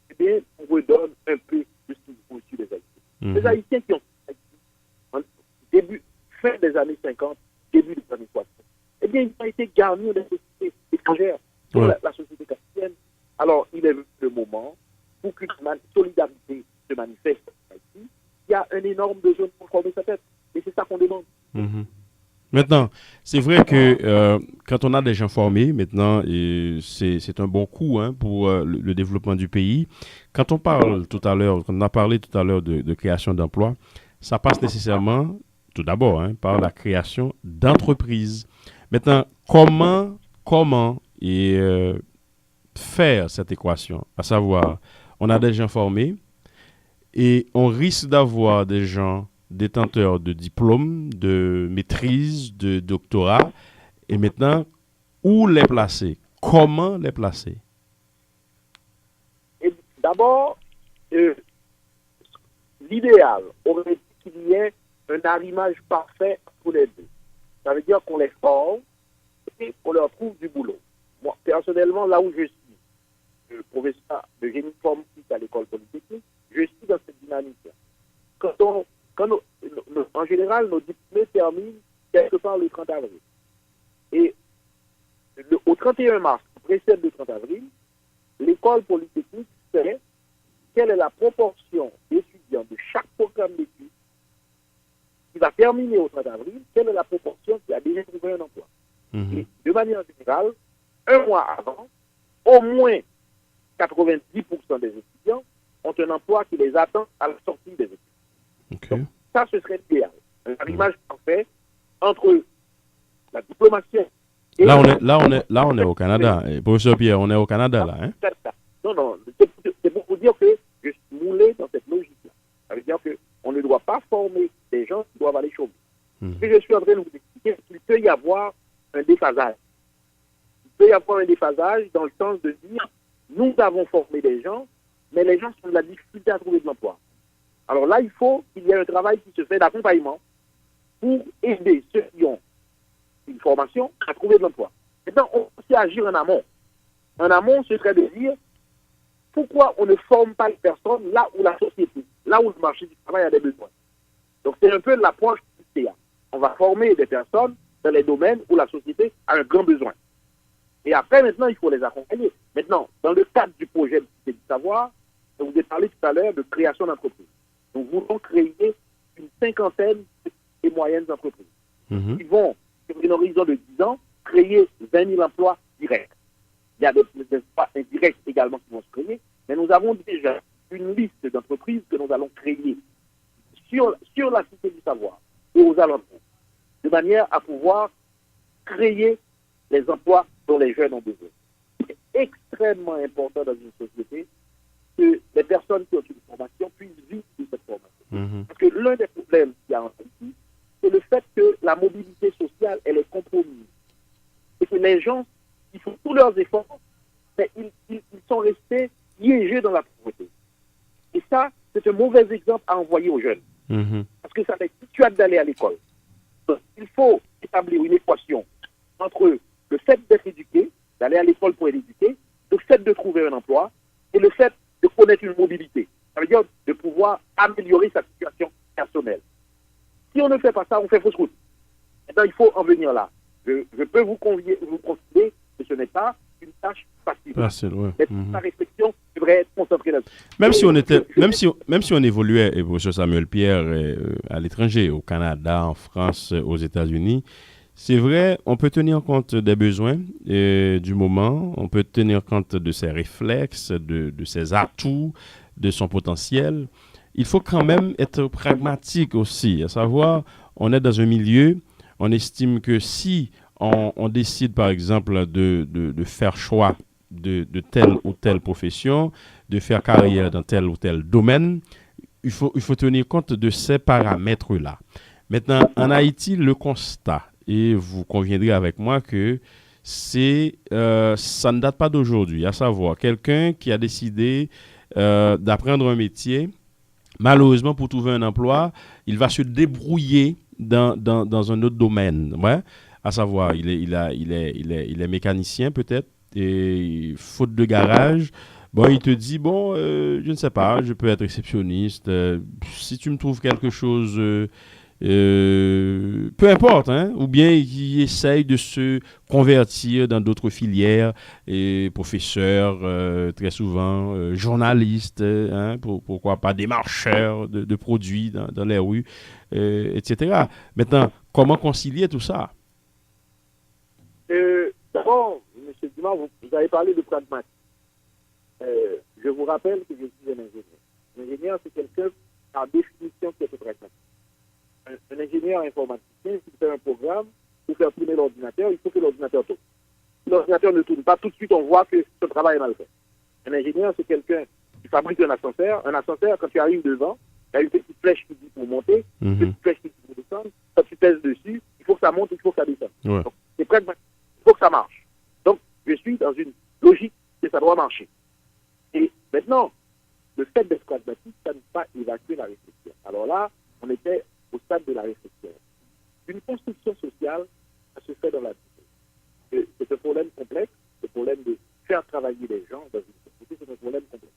eh bien, on redonne un peu de ce qu'ils ont reçu des Haïtiens. Les Haïtiens qui ont fin des années 50, début des années 60, eh bien, ils ont été garnis des sociétés étrangères, comme la société canadienne. Alors, il est le moment pour qu'une solidarité se manifeste en Haïti. Il y a un énorme besoin pour former sa tête. Et c'est ça qu'on demande. Maintenant, c'est vrai que quand on a des gens formés, maintenant, c'est un bon coup pour le développement du pays. Quand on parle tout à l'heure, quand on a parlé tout à l'heure de création d'emplois, ça passe nécessairement, tout d'abord, par la création d'entreprises. Maintenant, comment faire cette équation, à savoir, on a des gens formés et on risque d'avoir des gens détenteurs de diplômes, de maîtrise, de doctorat, et maintenant, où les placer? Comment les placer? D'abord, l'idéal aurait été qu'il y ait un arrimage parfait pour les deux. Ça veut dire qu'on les forme et qu'on leur trouve du boulot. Moi, personnellement, là où je suis, professeur de génie informatique à l'école polytechnique, je suis dans cette dynamique-là. En général, nos diplômés terminent quelque part le 30 avril. Et au 31 mars, précède le 30 avril, l'école polytechnique sait quelle est la proportion d'étudiants de chaque programme d'études qui va terminer au 30 avril, quelle est la proportion qui a déjà trouvé un emploi. Et de manière générale, un mois avant, au moins 90% des étudiants ont un emploi qui les attend à la sortie des études. Donc, ça, ce serait l'idéal. Un arrimage parfait entre la diplomatie et... Là, on est au Canada. Professeur Pierre, on est au Canada, là. Non, c'est pour vous dire que je suis moulé dans cette logique-là. Ça veut dire qu'on ne doit pas former des gens qui doivent aller chômer. Ce que je suis en train de vous expliquer, c'est qu'il peut y avoir un déphasage. Il peut y avoir un déphasage dans le sens de dire, nous avons formé des gens, mais les gens ont de la difficulté à trouver de l'emploi. Alors là, il faut qu'il y ait un travail qui se fait d'accompagnement pour aider ceux qui ont une formation formation à trouver de l'emploi. Maintenant, on peut aussi agir en amont. En amont, ce serait de dire pourquoi on ne forme pas les personnes là où la société, là où le marché du travail a des besoins. Donc, c'est un peu l'approche du CA. On va former des personnes dans les domaines où la société a un grand besoin. Et après, maintenant, il faut les accompagner. Maintenant, dans le cadre du projet de Cité du Savoir, je vous ai parlé tout à l'heure de création d'entreprises. Nous voulons créer une 50aine de moyennes entreprises qui vont, sur une horizon de 10 ans, créer 20 000 emplois directs. Il y a des emplois indirects également qui vont se créer, mais nous avons déjà une liste d'entreprises que nous allons créer sur la Cité du Savoir et aux alentours, de manière à pouvoir créer les emplois dont les jeunes ont besoin. C'est extrêmement important dans une société que les personnes qui ont une formation puissent vivre de cette formation. Parce que l'un des problèmes qu'il y a en Haïti, c'est le fait que la mobilité sociale, elle est compromise. Et que les gens, ils font tous leurs efforts, mais ils sont restés piégés dans la pauvreté. Et ça, c'est un mauvais exemple à envoyer aux jeunes. Parce que ça va être dissuade d'aller à l'école. Donc, il faut établir une équation entre le fait d'être éduqué, d'aller à l'école pour être éduqué, le fait de trouver un emploi et le fait de connaître une mobilité. Ça veut dire de pouvoir améliorer sa situation personnelle. Si on ne fait pas ça, on fait fausse route. Maintenant, il faut en venir là. Je peux vous confier que ce n'est pas une tâche facile. Ouais. Mais la réflexion devrait être concentrée là-dessus. Même si on évoluait, et professeur Samuel Pierre, à l'étranger, au Canada, en France, aux États-Unis, c'est vrai, on peut tenir compte des besoins du moment, on peut tenir compte de ses réflexes, de ses atouts, de son potentiel. Il faut quand même être pragmatique aussi, à savoir, on est dans un milieu, on estime que si on décide par exemple de faire choix de telle ou telle profession, de faire carrière dans tel ou tel domaine, il faut tenir compte de ces paramètres-là. Maintenant, en Haïti, le constat, et vous conviendrez avec moi que ça ne date pas d'aujourd'hui, à savoir quelqu'un qui a décidé d'apprendre un métier, malheureusement pour trouver un emploi, il va se débrouiller dans un autre domaine, ouais? À savoir il est mécanicien peut-être, et faute de garage, bon, il te dit, bon, je ne sais pas, je peux être réceptionniste, si tu me trouves quelque chose, peu importe, hein, ou bien il essaye de se convertir dans d'autres filières, et professeur, très souvent, journaliste, hein, pourquoi pas démarcheur de produits dans les rues, etc. Maintenant, comment concilier tout ça? D'abord, M. Dumas, vous avez parlé de pragmatisme. Je vous rappelle que je suis un ingénieur. Un ingénieur, c'est quelqu'un, par définition, qui est pragmatique. Un ingénieur informaticien, s'il fait un programme, pour faire tourner l'ordinateur, il faut que l'ordinateur tourne. Si l'ordinateur ne tourne pas, tout de suite, on voit que ce travail est mal fait. Un ingénieur, c'est quelqu'un qui fabrique un ascenseur. Un ascenseur, quand tu arrives devant, il y a une petite flèche qui dit pour monter, une petite flèche qui dit pour descendre. Quand tu pèses dessus, il faut que ça monte, il faut que ça descende. Ouais. Donc, c'est pragmatique. Il faut que ça marche. Donc, je suis dans une logique que ça doit marcher. Et maintenant, le fait d'être pragmatique, ça ne peut pas évacuer la réflexion. Alors là, on était au stade de la réflexion. Une construction sociale, ça se fait dans la vie. C'est un problème complexe, le problème de faire travailler les gens dans une société, c'est un problème complexe.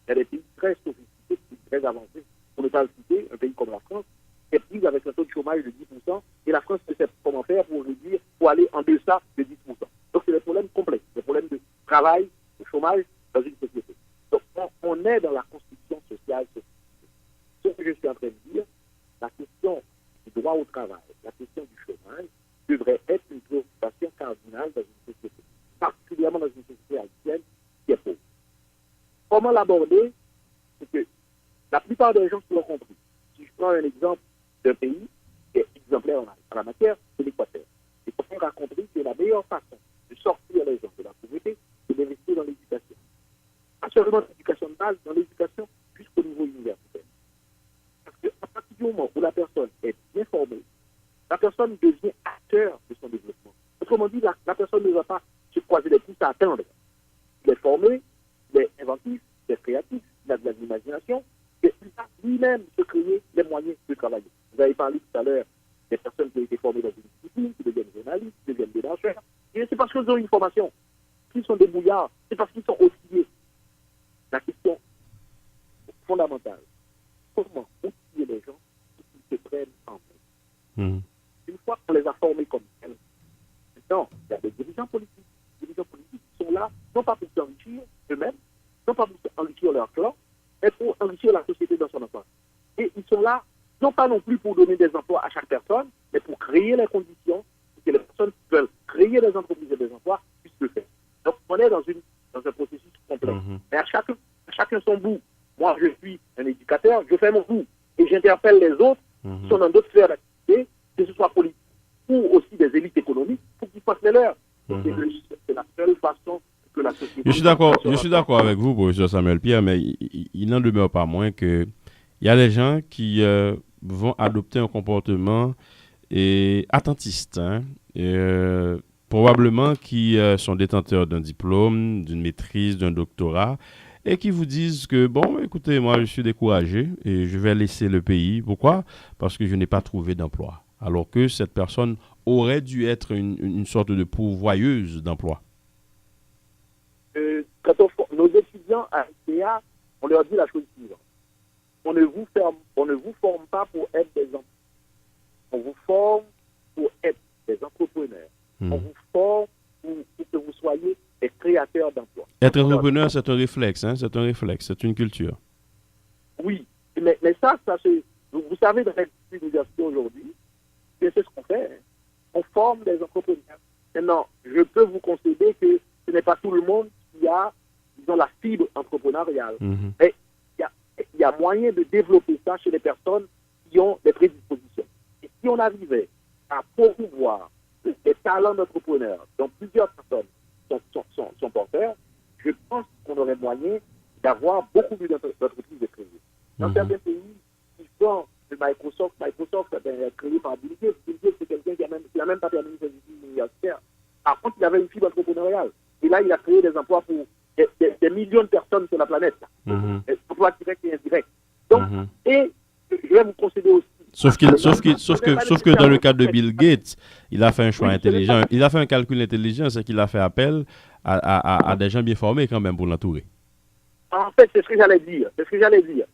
Il y a des pays très sophistiqués, très avancés, pour ne pas le citer, un pays comme la France, qui est pris avec un taux de chômage de 10%, et la France ne sait pas comment faire pour réduire, pour aller en deçà de 10%. Donc c'est des problèmes complexes, des problèmes de travail, de chômage dans une société. Donc on est dans la construction sociale. Ce que je suis en train de dire, la question du droit au travail, la question du chômage, devrait être une préoccupation cardinale dans une société, particulièrement dans une société haïtienne qui est pauvre. Comment l'aborder? C'est que la plupart des gens qui l'ont compris. Si je prends un exemple d'un pays qui est exemplaire en la matière, c'est l'Équateur. L'Équateur a compris que la meilleure façon de sortir les gens de la pauvreté, c'est d'investir dans l'éducation. Pas seulement dans l'éducation de base, dans l'éducation jusqu'au niveau universitaire. Parce qu'à partir du moment où la personne est bien formée, la personne devient acteur de son développement. Autrement dit, la personne ne va pas se croiser les pouces à attendre. Il est formé, il est inventif, il est créatif, il a de l'imagination, et il va lui-même se créer les moyens de travailler. Vous avez parlé tout à l'heure des personnes qui ont été formées dans une discipline, qui deviennent journalistes, ils deviennent des marcheurs. Et c'est parce qu'ils ont une formation. S'ils sont débrouillards, c'est parce qu'ils sont outillés. La question fondamentale, comment outiller les gens pour qu'ils se prennent en main? Une fois qu'on les a formés comme tels, maintenant, il y a des dirigeants politiques. Les dirigeants politiques qui sont là, non pas pour s'enrichir eux-mêmes, non pas pour enrichir leur clan, mais pour enrichir la société dans son ensemble. Et ils sont là, non pas non plus pour donner des emplois à chaque personne, mais pour créer les conditions pour que les personnes qui veulent créer des entreprises et des emplois puissent le faire. Donc, on est dans un processus complexe. Mais à chacun son bout. Moi, je suis un éducateur, je fais mon bout. Et j'interpelle les autres qui sont dans d'autres sphères d'activité, que ce soit politique ou aussi des élites économiques, pour qu'ils fassent les leurs. Donc, c'est la seule façon que la société... Je suis d'accord avec vous, professeur Samuel Pierre, mais il n'en demeure pas moins que il y a des gens qui vont adopter un comportement attentiste, hein, probablement qui sont détenteurs d'un diplôme, d'une maîtrise, d'un doctorat, et qui vous disent que, bon, écoutez, moi, je suis découragé et je vais laisser le pays. Pourquoi? Parce que je n'ai pas trouvé d'emploi. Alors que cette personne aurait dû être une sorte de pourvoyeuse d'emploi. Quand nos étudiants à SPA, on leur dit la chose suivante. On ne vous forme pas pour être des employés. On vous forme pour être des entrepreneurs. On vous forme pour que vous soyez des créateurs d'emplois. Être entrepreneur, c'est un réflexe, hein? C'est un réflexe, c'est une culture. Oui, mais ça vous savez, dans les universités aujourd'hui, c'est ce qu'on fait. Hein. On forme des entrepreneurs. Maintenant, je peux vous concéder que ce n'est pas tout le monde qui a, disons, la fibre entrepreneuriale. Mais il y a moyen de développer ça chez les personnes qui ont des prédispositions. Et si on arrivait à promouvoir les talents d'entrepreneurs dont plusieurs personnes sont porteurs, je pense qu'on aurait moyen d'avoir beaucoup plus d'entreprises de créer. Dans certains pays, ils font de Microsoft est créé par Bill Gates. Bill Gates, c'est quelqu'un qui n'a même pas terminé ses études universitaires. Par contre, il avait une fibre entrepreneuriale. Et là, il a créé des emplois pour des millions de personnes sur la planète. Des emplois directs et indirects. Donc, et je vais vous concéder aussi. Sauf que dans le cas de Bill Gates, il a fait un choix intelligent. Il a fait un calcul intelligent, c'est qu'il a fait appel à des gens bien formés quand même pour l'entourer. En fait, c'est ce que j'allais dire.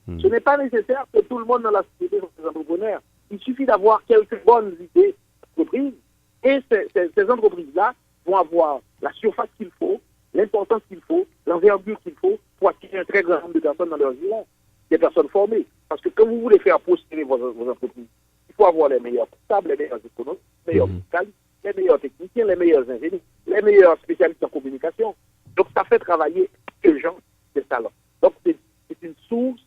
Ce n'est pas nécessaire que tout le monde dans la société soit des entrepreneurs. Il suffit d'avoir quelques bonnes idées d'entreprise et ces entreprises-là vont avoir la surface qu'il faut, l'importance qu'il faut, l'envergure qu'il faut pour attirer un très grand nombre de personnes dans leur vie, des personnes formées. Parce que quand vous voulez faire prospérer vos entreprises, il faut avoir les meilleurs comptables, les meilleurs économistes, les meilleurs fiscalistes, les meilleurs techniciens, les meilleurs ingénieurs, les meilleurs spécialistes en communication. Donc ça fait travailler les gens de talent. Donc c'est une source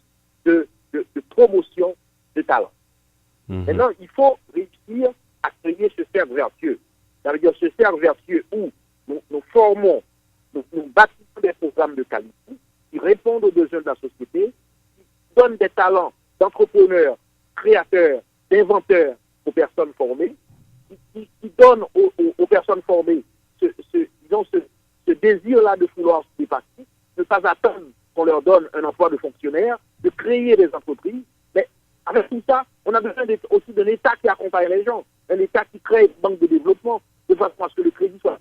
de promotion de talent. Maintenant, il faut réussir à créer ce cercle vertueux. Ça veut dire ce cercle vertueux où nous formons, nous bâtissons des programmes de qualité qui répondent aux besoins de la société, qui donnent des talents d'entrepreneurs, créateurs, d'inventeurs aux personnes formées, qui donnent aux personnes formées ce désir-là de vouloir se dépasser, ne pas attendre qu'on leur donne un emploi de fonctionnaire, de créer des entreprises. Mais avec tout ça, on a besoin aussi d'un État qui accompagne les gens, un État qui crée une banque de développement, de façon à ce que le crédit soit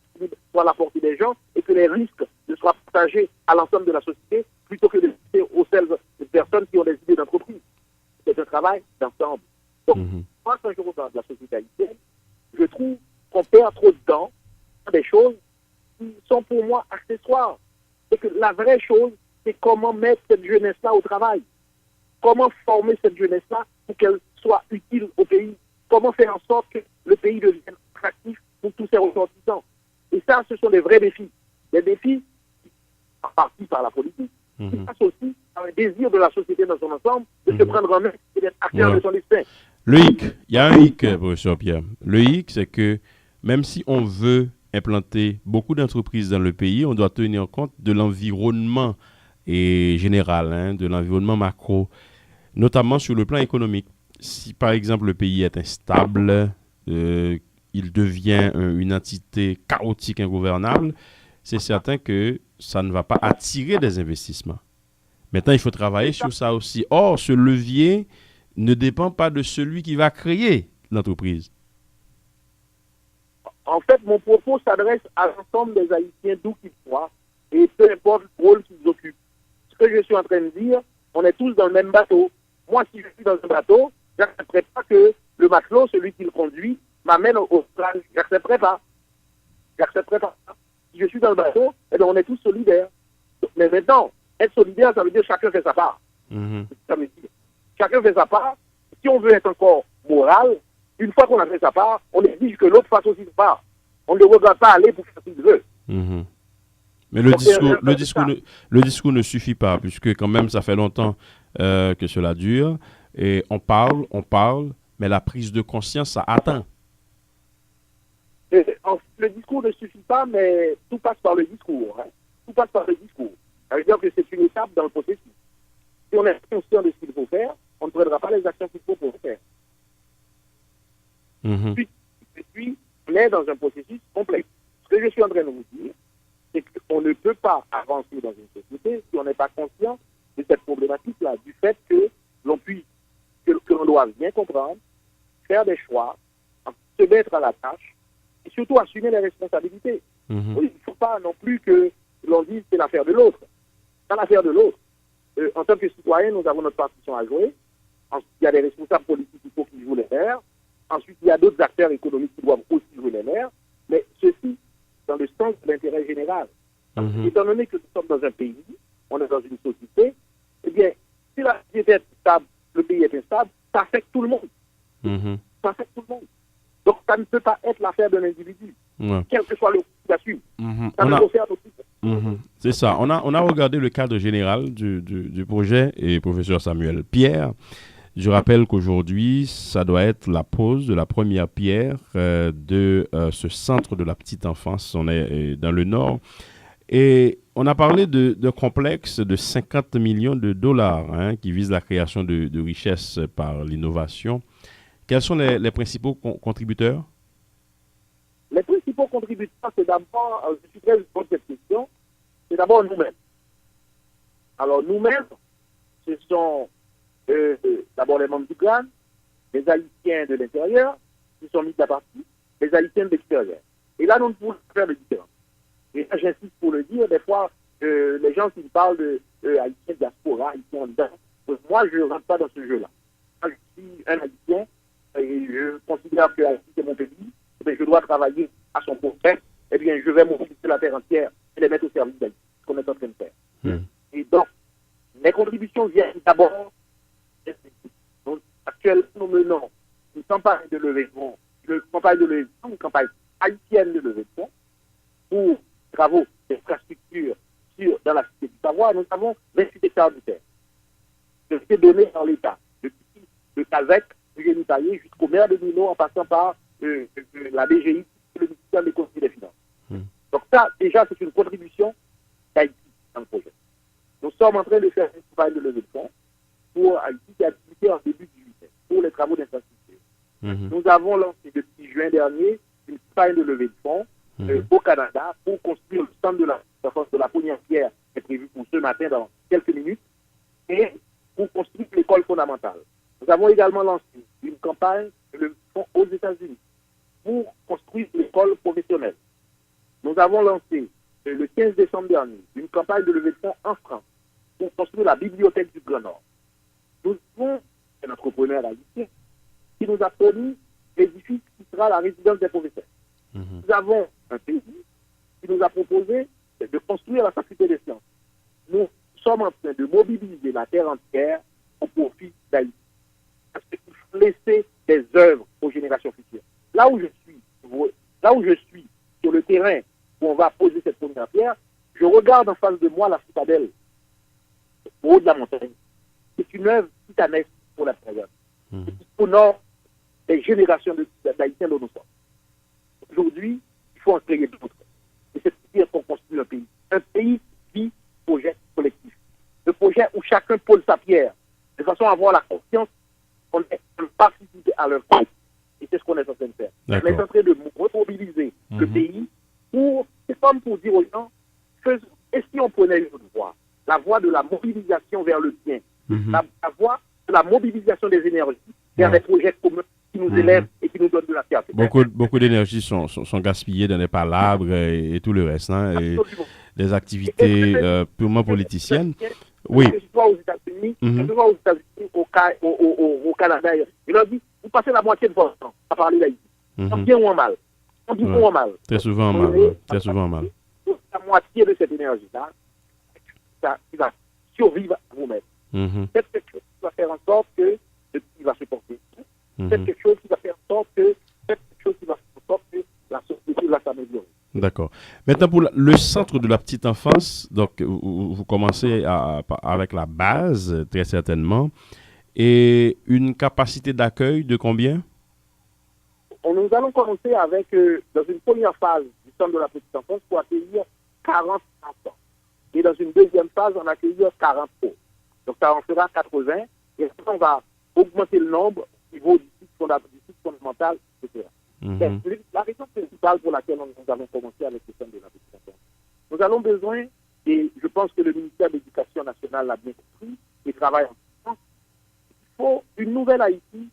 à la portée des gens et que les risques ne soient partagés à l'ensemble de la société plutôt que de laisser aux seules personnes qui ont des idées d'entreprise. C'est un travail d'ensemble. Donc, moi, quand je regarde la société haïtienne, je trouve qu'on perd trop de temps dans des choses qui sont pour moi accessoires. Et que la vraie chose, c'est comment mettre cette jeunesse-là au travail. Comment former cette jeunesse-là pour qu'elle soit utile au pays. Comment faire en sorte que le pays devienne attractif pour tous ses ressortissants. Et ça, ce sont des vrais défis. Des défis en partie par la politique, qui passent aussi par un désir de la société dans son ensemble de se prendre en main et d'être acteur de son destin. Le hic, il y a un hic, professeur Pierre. Le hic, c'est que même si on veut implanter beaucoup d'entreprises dans le pays, on doit tenir compte de l'environnement général, de l'environnement macro, notamment sur le plan économique. Si par exemple le pays est instable, il devient une entité chaotique, ingouvernable, c'est certain que ça ne va pas attirer des investissements. Maintenant, il faut travailler sur ça aussi. Or, ce levier ne dépend pas de celui qui va créer l'entreprise. En fait, mon propos s'adresse à l'ensemble des Haïtiens d'où qu'ils soient et peu importe le rôle qu'ils occupent. Ce que je suis en train de dire, on est tous dans le même bateau. Moi, si je suis dans un bateau, je n'accepterai pas que le matelot, celui qui le conduit, m'amène au plage. Je n'accepterai pas. J'accepterai pas. Si je suis dans le bateau, eh bien, on est tous solidaires. Mais maintenant, être solidaire, ça veut dire chacun fait sa part. Ça veut dire chacun fait sa part. Si on veut être encore moral, une fois qu'on a fait sa part, on exige que l'autre fasse aussi sa part. On ne regarde pas aller pour faire ce qu'il veut. Mais le discours ne suffit pas, puisque quand même, ça fait longtemps que cela dure. Et on parle, mais la prise de conscience, ça atteint. Le discours ne suffit pas, mais tout passe par le discours. Hein. Tout passe par le discours. Ça veut dire que c'est une étape dans le processus. Si on est conscient de ce qu'il faut faire, on ne prendra pas les actions qu'il faut pour le faire. Puis, on est dans un processus complexe. Ce que je suis en train de vous dire, c'est qu'on ne peut pas avancer dans une société si on n'est pas conscient de cette problématique-là, du fait que l'on puisse, que l'on doit bien comprendre, faire des choix, se mettre à la tâche, et surtout assumer les responsabilités. Oui, il ne faut pas non plus que l'on dise que c'est l'affaire de l'autre. C'est l'affaire de l'autre. En tant que citoyen, nous avons notre partition à jouer. Ensuite, il y a des responsables politiques qui jouent les maires. Ensuite, il y a d'autres acteurs économiques qui doivent aussi jouer les maires. Mais ceci, dans le sens de l'intérêt général. Étant donné que nous sommes dans un pays, on est dans une société, eh bien, si la société est stable, le pays est instable, ça affecte tout le monde. Ça affecte tout le monde. Donc, ça ne peut pas être l'affaire d'un individu. Quel que soit le coup d'assume. Ça ne concerne aussi. C'est ça. On a regardé le cadre général du projet et professeur Samuel Pierre. Je rappelle qu'aujourd'hui, ça doit être la pose de la première pierre de ce centre de la petite enfance. On est dans le Nord. Et on a parlé de complexe de 50 millions de dollars qui vise la création de richesses par l'innovation. Quels sont les principaux contributeurs? Les principaux contributeurs, c'est d'abord, je suis très heureux de cette question, c'est d'abord nous-mêmes. Alors nous-mêmes, ce sont d'abord les membres du clan, les Haïtiens de l'intérieur, qui sont mis de la partie, les Haïtiens de l'extérieur. Et là, nous ne pouvons pas faire de différence. Et là, j'insiste pour le dire, des fois, les gens qui parlent de Haïtiens diaspora, Haïtiens dedans, moi, je ne rentre pas dans ce jeu-là. Moi, je suis un Haïtien, et je considère que Haïti, c'est mon pays, et bien, je dois travailler à son progrès, et bien, je vais mobiliser la terre entière et les mettre au service d'Haïti, ce qu'on est en train de faire. Et donc, les contributions viennent d'abord. Donc, actuellement, nous menons une campagne de levée de fonds, une campagne haïtienne de levée de fonds pour travaux d'infrastructures dans la cité du savoir. Nous avons 28 hectares de terre. C'est donné par l'État, depuis le CASEC, du génie taillé, jusqu'au maire de Mino, en passant par la DGI, le ministère de l'économie et des finances. Donc ça, déjà, c'est une contribution d'Haïti dans le projet. Nous sommes en train de faire une campagne de levée de fonds pour Haïti qui a débuté en début du juillet, pour les travaux d'infrastructure. Nous avons lancé depuis juin dernier une campagne de levée de fonds au Canada pour construire le centre de la première pierre qui est prévu pour ce matin dans quelques minutes et pour construire l'école fondamentale. Nous avons également lancé une campagne de levée de fonds aux États-Unis pour construire l'école professionnelle. Nous avons lancé le 15 décembre dernier une campagne de levée de fonds en France pour construire la bibliothèque du Grand Nord. Nous avons un entrepreneur haïtien qui nous a promis l'édifice qui sera la résidence des professeurs. Nous avons un pays qui nous a proposé de construire la faculté des sciences. Nous sommes en train de mobiliser la terre entière au profit d'Haïti. Parce qu'il faut laisser des œuvres aux générations futures. Là où je suis sur le terrain où on va poser cette première pierre, je regarde en face de moi la citadelle au haut de la montagne. C'est une œuvre titanesque pour la période. C'est au nord des générations d'Haïtiens dont nous sommes. Aujourd'hui, il faut en créer d'autres. Et c'est pour dire qu'on construit un pays. Un pays qui projet collectif. Un projet où chacun pose sa pierre, de façon à avoir la confiance qu'on est en participé à leur vie. Et c'est ce qu'on est en train de faire. On est en train de remobiliser le pays pour, c'est comme pour dire aux gens, et si on prenait une autre voie, la voie de la mobilisation vers le bien, la voie de la mobilisation des énergies vers des projets communs qui nous élèvent et qui nous donne de la fierté. Beaucoup d'énergie sont gaspillées dans les palabres et tout le reste, hein, et Absolument. des activités purement politiciennes. Oui. Que ce soit aux États-Unis, que ce soit aux États-Unis, au Canada, il a dit, vous passez la moitié de votre temps à parler d'Haïti. En bien ou en mal. En bien ou en mal. Très souvent en mal. Très souvent en mal. La moitié de cette énergie-là, qui va survivre à vous-même. C'est quelque chose qui va faire en sorte que le pays va se porter. C'est quelque chose qui va faire en sorte que la société va s'améliorer. D'accord. Maintenant, pour le centre de la petite enfance, donc vous commencez avec la base, très certainement, et une capacité d'accueil de combien? Nous allons commencer avec, dans une première phase du centre de la petite enfance, pour accueillir 40 enfants. Et dans une deuxième phase, on accueillir 40 autres. Donc ça en fera 80. Et on va augmenter le nombre au niveau du site fondamental, etc. La raison principale pour laquelle nous avons commencé avec le centre de la petite enfance, nous avons besoin, et je pense que le ministère de l'Éducation nationale l'a bien compris, et travaille en ce sens, il faut une nouvelle Haïti,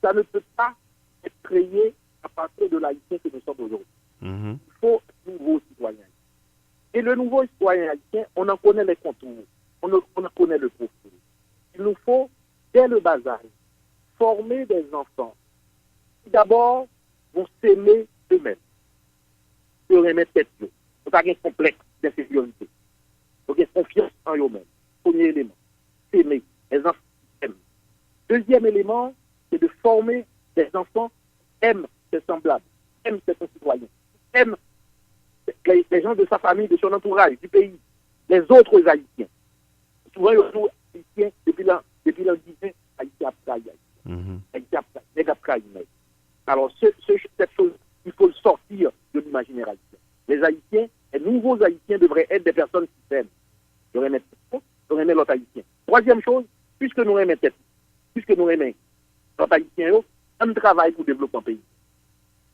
ça ne peut pas être créé à partir de l'Haïtien que nous sommes aujourd'hui. Il faut un nouveau citoyen. Et le nouveau citoyen haïtien, on en connaît les contours, on en connaît le profil. Il nous faut, dès le bas âge, former des enfants qui d'abord vont s'aimer eux-mêmes, se remettre tête d'eux. Il ne faut pas avoir un complexe d'infériorité. Il faut avoir confiance en eux-mêmes. Premier élément, s'aimer. Les enfants s'aiment. Deuxième élément, c'est de former des enfants qui aiment ses semblables, aiment ses concitoyens, aiment les gens de sa famille, de son entourage, du pays, les autres Haïtiens. Souvent, ils sont Haïtiens depuis l'an 19, Haïtiens après Haïtiens après. Alors, cette chose, il faut le sortir de l'imaginaire haïtien. Les Haïtiens, les nouveaux Haïtiens devraient être des personnes qui s'aiment. De remettre l'autre Haïtien. Troisième chose, puisque nous remettons l'autre Haïtien, on travaille pour développer un pays.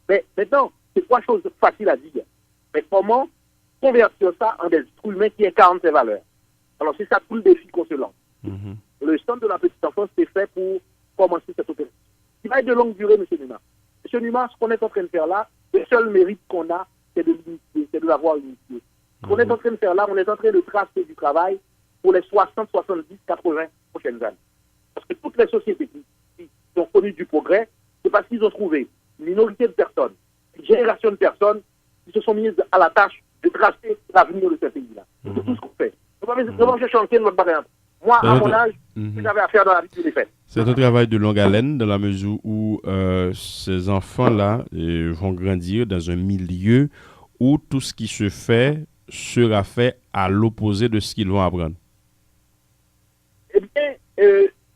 Mais maintenant, c'est trois choses faciles à dire. Mais comment convertir ça en des instruments qui incarnent ces valeurs? Alors, c'est ça tout le défi qu'on se lance. Le centre de la petite enfance, c'est fait pour commencer cette opération. Il va être de longue durée, M. Numa. M. Numa, ce qu'on est en train de faire là, le seul mérite qu'on a, c'est de l'initier, c'est de l'avoir initié. Ce qu'on est en train de faire là, on est en train de tracer du travail pour les 60, 70, 80 prochaines années. Parce que toutes les sociétés qui ont connu du progrès, c'est parce qu'ils ont trouvé une minorité de personnes, une génération de personnes qui se sont mises à la tâche de tracer l'avenir de ce pays-là. C'est tout ce qu'on fait. Comment je chantais notre variante. Moi, à mon âge, j'avais à faire dans la vie, je l'ai fait. C'est un travail de longue haleine dans la mesure où ces enfants-là vont grandir dans un milieu où tout ce qui se fait sera fait à l'opposé de ce qu'ils vont apprendre. Eh bien,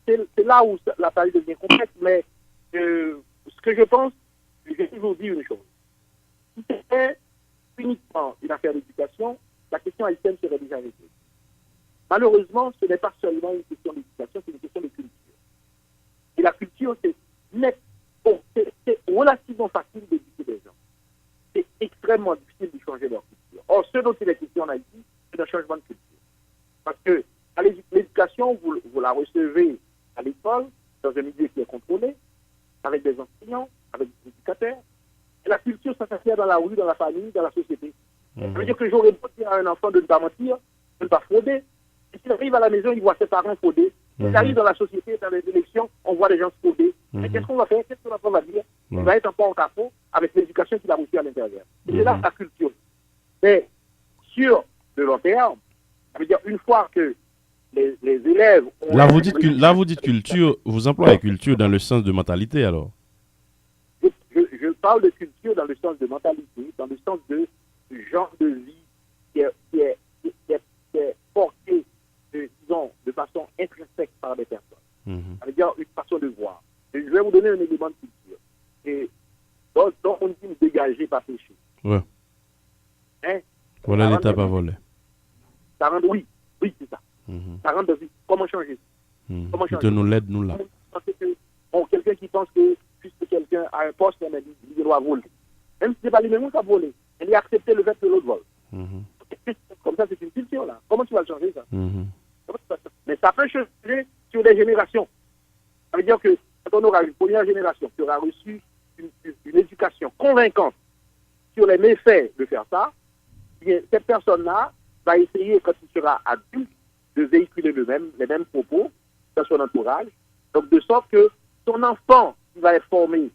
c'est là où la tâche devient complexe, mais ce que je pense, je vais toujours dire une chose. Si c'était uniquement une affaire d'éducation, la question haïtienne serait déjà réglée. Malheureusement, ce n'est pas seulement une question d'éducation, c'est une question de culture. Et la culture, c'est relativement facile d'éduquer des gens. C'est extrêmement difficile de changer leur culture. Or, ce dont il est question en Haïti, c'est un changement de culture. Parce que l'éducation, vous la recevez à l'école, dans un milieu qui est contrôlé, avec des enseignants, avec des éducateurs. Et la culture, ça s'acquiert dans la rue, dans la famille, dans la société. Ça veut dire que j'aurais beau dire à un enfant de ne pas mentir, de ne pas frauder. Et s'il arrive à la maison, il voit ses parents frauder. S'il arrive dans la société, dans les élections, on voit des gens frauder. Mais qu'est-ce qu'on va faire? Qu'est-ce que l'enfant va dire? Il va être encore en capot avec l'éducation qu'il a reçue à l'intérieur. Et c'est là la culture. Mais sur le long terme, ça veut dire une fois que les élèves... Là, vous dites culture, vous employez culture dans le sens de mentalité, alors? Je parle de culture dans le sens de mentalité, dans le sens de genre de vie qui est porté, disons, de façon intrinsèque par des personnes. Ça veut dire une façon de voir. Et je vais vous donner un élément de culture. Et donc on dit dégager, pas pécher. Ouais. Hein? Voilà l'étape à voler. Ça rend, oui, c'est ça. Ça rend de vie. Comment changer? Comment changer? Nous l'aide, nous là. Quelqu'un qui pense que puisque quelqu'un a un poste, il doit voler. Même si ce n'est pas lui-même qui a volé, il a accepté le fait que l'autre vole. Comme ça, c'est une culture, là. Comment tu vas le changer, ça? Mais ça peut changer sur des générations. Ça veut dire que quand on aura une première génération qui aura reçu une éducation convaincante sur les méfaits de faire ça, bien, cette personne-là va essayer, quand il sera adulte, de véhiculer les mêmes propos dans son entourage. Donc, de sorte que son enfant qui va être formé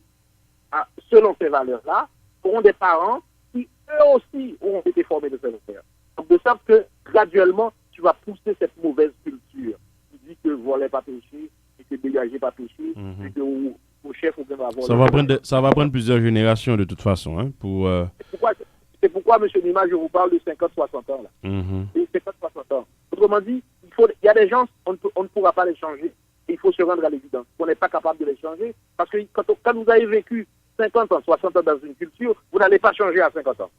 selon ces valeurs-là auront des parents qui, eux aussi, auront été formés de ces valeurs. Donc, de sorte que, graduellement, tu vas pousser cette mauvaise culture qui dit que voler pas péché, et que dégager pas péché, et que au chef, on peut avoir... Ça va prendre plusieurs générations, de toute façon, hein, pour... C'est pourquoi, M. Nima, je vous parle de 50-60 ans, là. 50-60 ans. Autrement dit, il y a des gens, on ne pourra pas les changer. Il faut se rendre à l'évidence. On n'est pas capable de les changer. Parce que quand vous avez vécu 50 ans, 60 ans dans une culture, vous n'allez pas changer à 50 ans.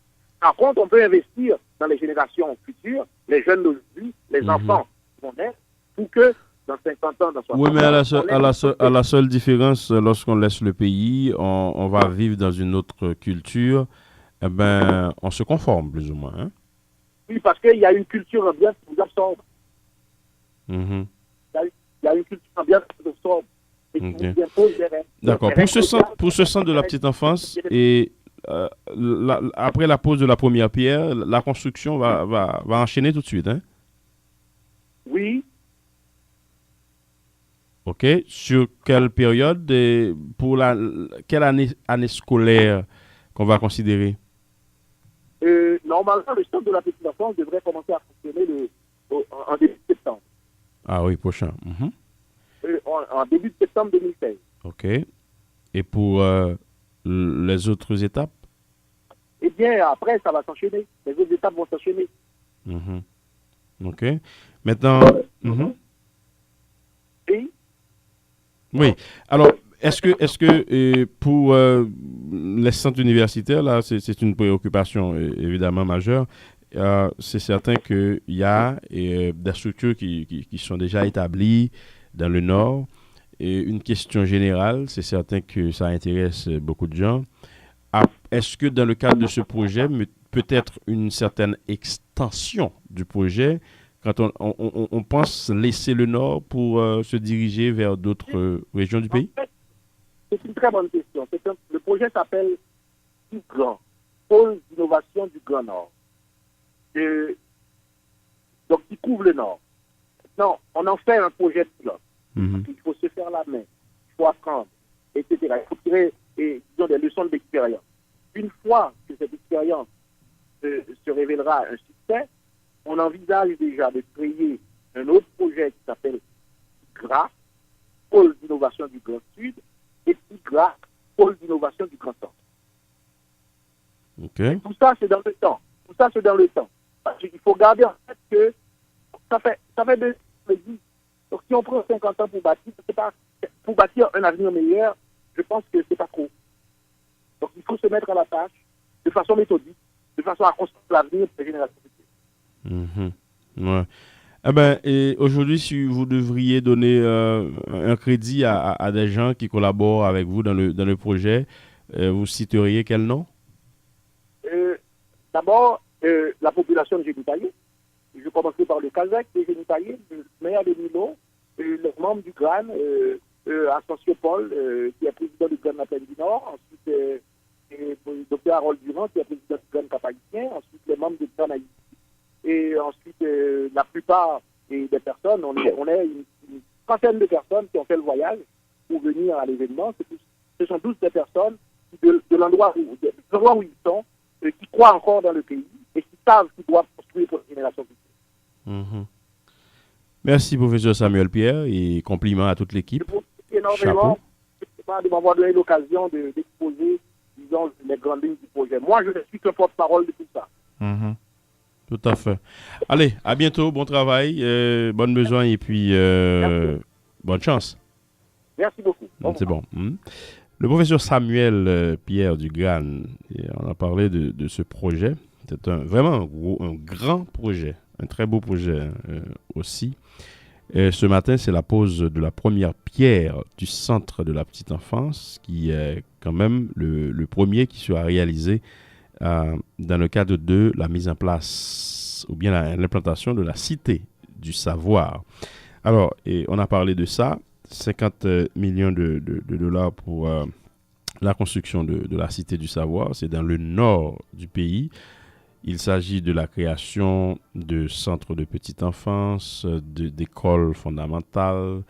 Par contre, on peut investir dans les générations futures, les jeunes d'aujourd'hui, les enfants qui vont naître, pour que dans 50 ans, dans 60 ans... Oui, mais à la seule différence, lorsqu'on laisse le pays, on va vivre dans une autre culture, eh ben, on se conforme plus ou moins. Hein? Oui, parce qu'il y a une culture ambiante qui vous absorbe. Il y a une culture ambiante qui vous absorbe. Et qui vous impose des règles. D'accord. Pour ce centre de la petite enfance, et après la pose de la première pierre, la construction va enchaîner tout de suite. Hein? Oui. OK. Sur quelle période et pour quelle année scolaire qu'on va considérer? Normalement, le centre de la petite enfance devrait commencer à fonctionner en début de septembre. Ah oui, prochain. En début de septembre 2016. OK. Et pour les autres étapes? Eh bien, après, ça va s'enchaîner. Les autres étapes vont s'enchaîner. OK. Maintenant... Oui. Alors, est-ce que pour les centres universitaires, là, c'est une préoccupation évidemment majeure. C'est certain qu'il y a des structures qui sont déjà établies dans le Nord. Et une question générale, c'est certain que ça intéresse beaucoup de gens. Est-ce que dans le cadre de ce projet, peut-être une certaine extension du projet, quand on pense laisser le Nord pour se diriger vers d'autres régions du pays? En fait, c'est une très bonne question. Le projet s'appelle du Grand, Pôle d'innovation du Grand Nord. Donc, qui couvre le Nord. Non, on en fait un projet pilote. Il faut se faire la main, il faut apprendre, etc. Il faut tirer disons, des leçons d'expérience. Une fois que cette expérience se révélera un succès, on envisage déjà de créer un autre projet qui s'appelle GRA, Pôle d'innovation du Grand Sud, et PIGRA, Pôle d'innovation du Grand Centre. Okay. Tout ça, c'est dans le temps. Parce qu'il faut garder en tête que ça fait 2 ans. Donc, si on prend 50 ans pour bâtir un avenir meilleur, je pense que c'est pas trop. Donc, il faut se mettre à la tâche de façon méthodique, de façon à construire l'avenir des générations futures. Ouais. Eh ben, et aujourd'hui, si vous devriez donner un crédit à des gens qui collaborent avec vous dans le projet, vous citeriez quel nom? D'abord, la population de Génitaillé. Je commencerai par le Kazakh de Génitaillé, le maire de Milo, les membres du GRAN, Ascension Paul, qui est président du GRAN Natal du Nord, ensuite le Dr Harold Durand, qui est président du GRAN Cap-Haïtien, ensuite les membres du GRAN Haïti. Et ensuite, la plupart des personnes, on est une trentaine de personnes qui ont fait le voyage pour venir à l'événement. Ce sont tous des personnes de l'endroit où ils sont, qui croient encore dans le pays et qui savent qu'ils doivent construire pour la génération future. Merci, professeur Samuel Pierre, et compliments à toute l'équipe. Énormément de m'avoir donné l'occasion d'exposer, disons, les grandes lignes du projet. Moi, je ne suis que porte-parole de tout ça. Tout à fait. Allez, à bientôt, bon travail, bonne besogne et puis bonne chance. Merci beaucoup. C'est bon. Le professeur Samuel Pierre du GRAN, on a parlé de ce projet. C'est vraiment un grand projet, un très beau projet aussi. Et ce matin, c'est la pose de la première pierre du centre de la petite enfance, qui est quand même le premier qui sera réalisé dans le cadre de la mise en place ou bien l'implantation de la cité du savoir. Alors, et on a parlé de ça, 50 millions de dollars pour la construction de la Cité du Savoir. C'est dans le nord du pays. Il s'agit de la création de centres de petite enfance, d'écoles fondamentales,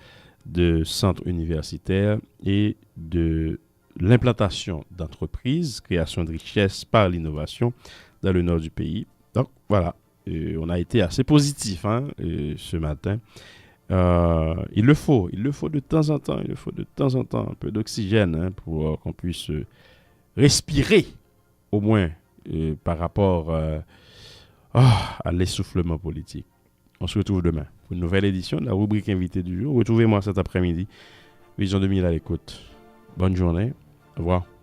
de centres universitaires et de l'implantation d'entreprises, création de richesses par l'innovation dans le nord du pays. Donc voilà, on a été assez positif ce matin. Il le faut de temps en temps, un peu d'oxygène pour qu'on puisse respirer au moins par rapport à l'essoufflement politique. On se retrouve demain pour une nouvelle édition de la rubrique invité du jour. Retrouvez-moi cet après-midi. Vision 2000 à l'écoute. Bonne journée. Au revoir.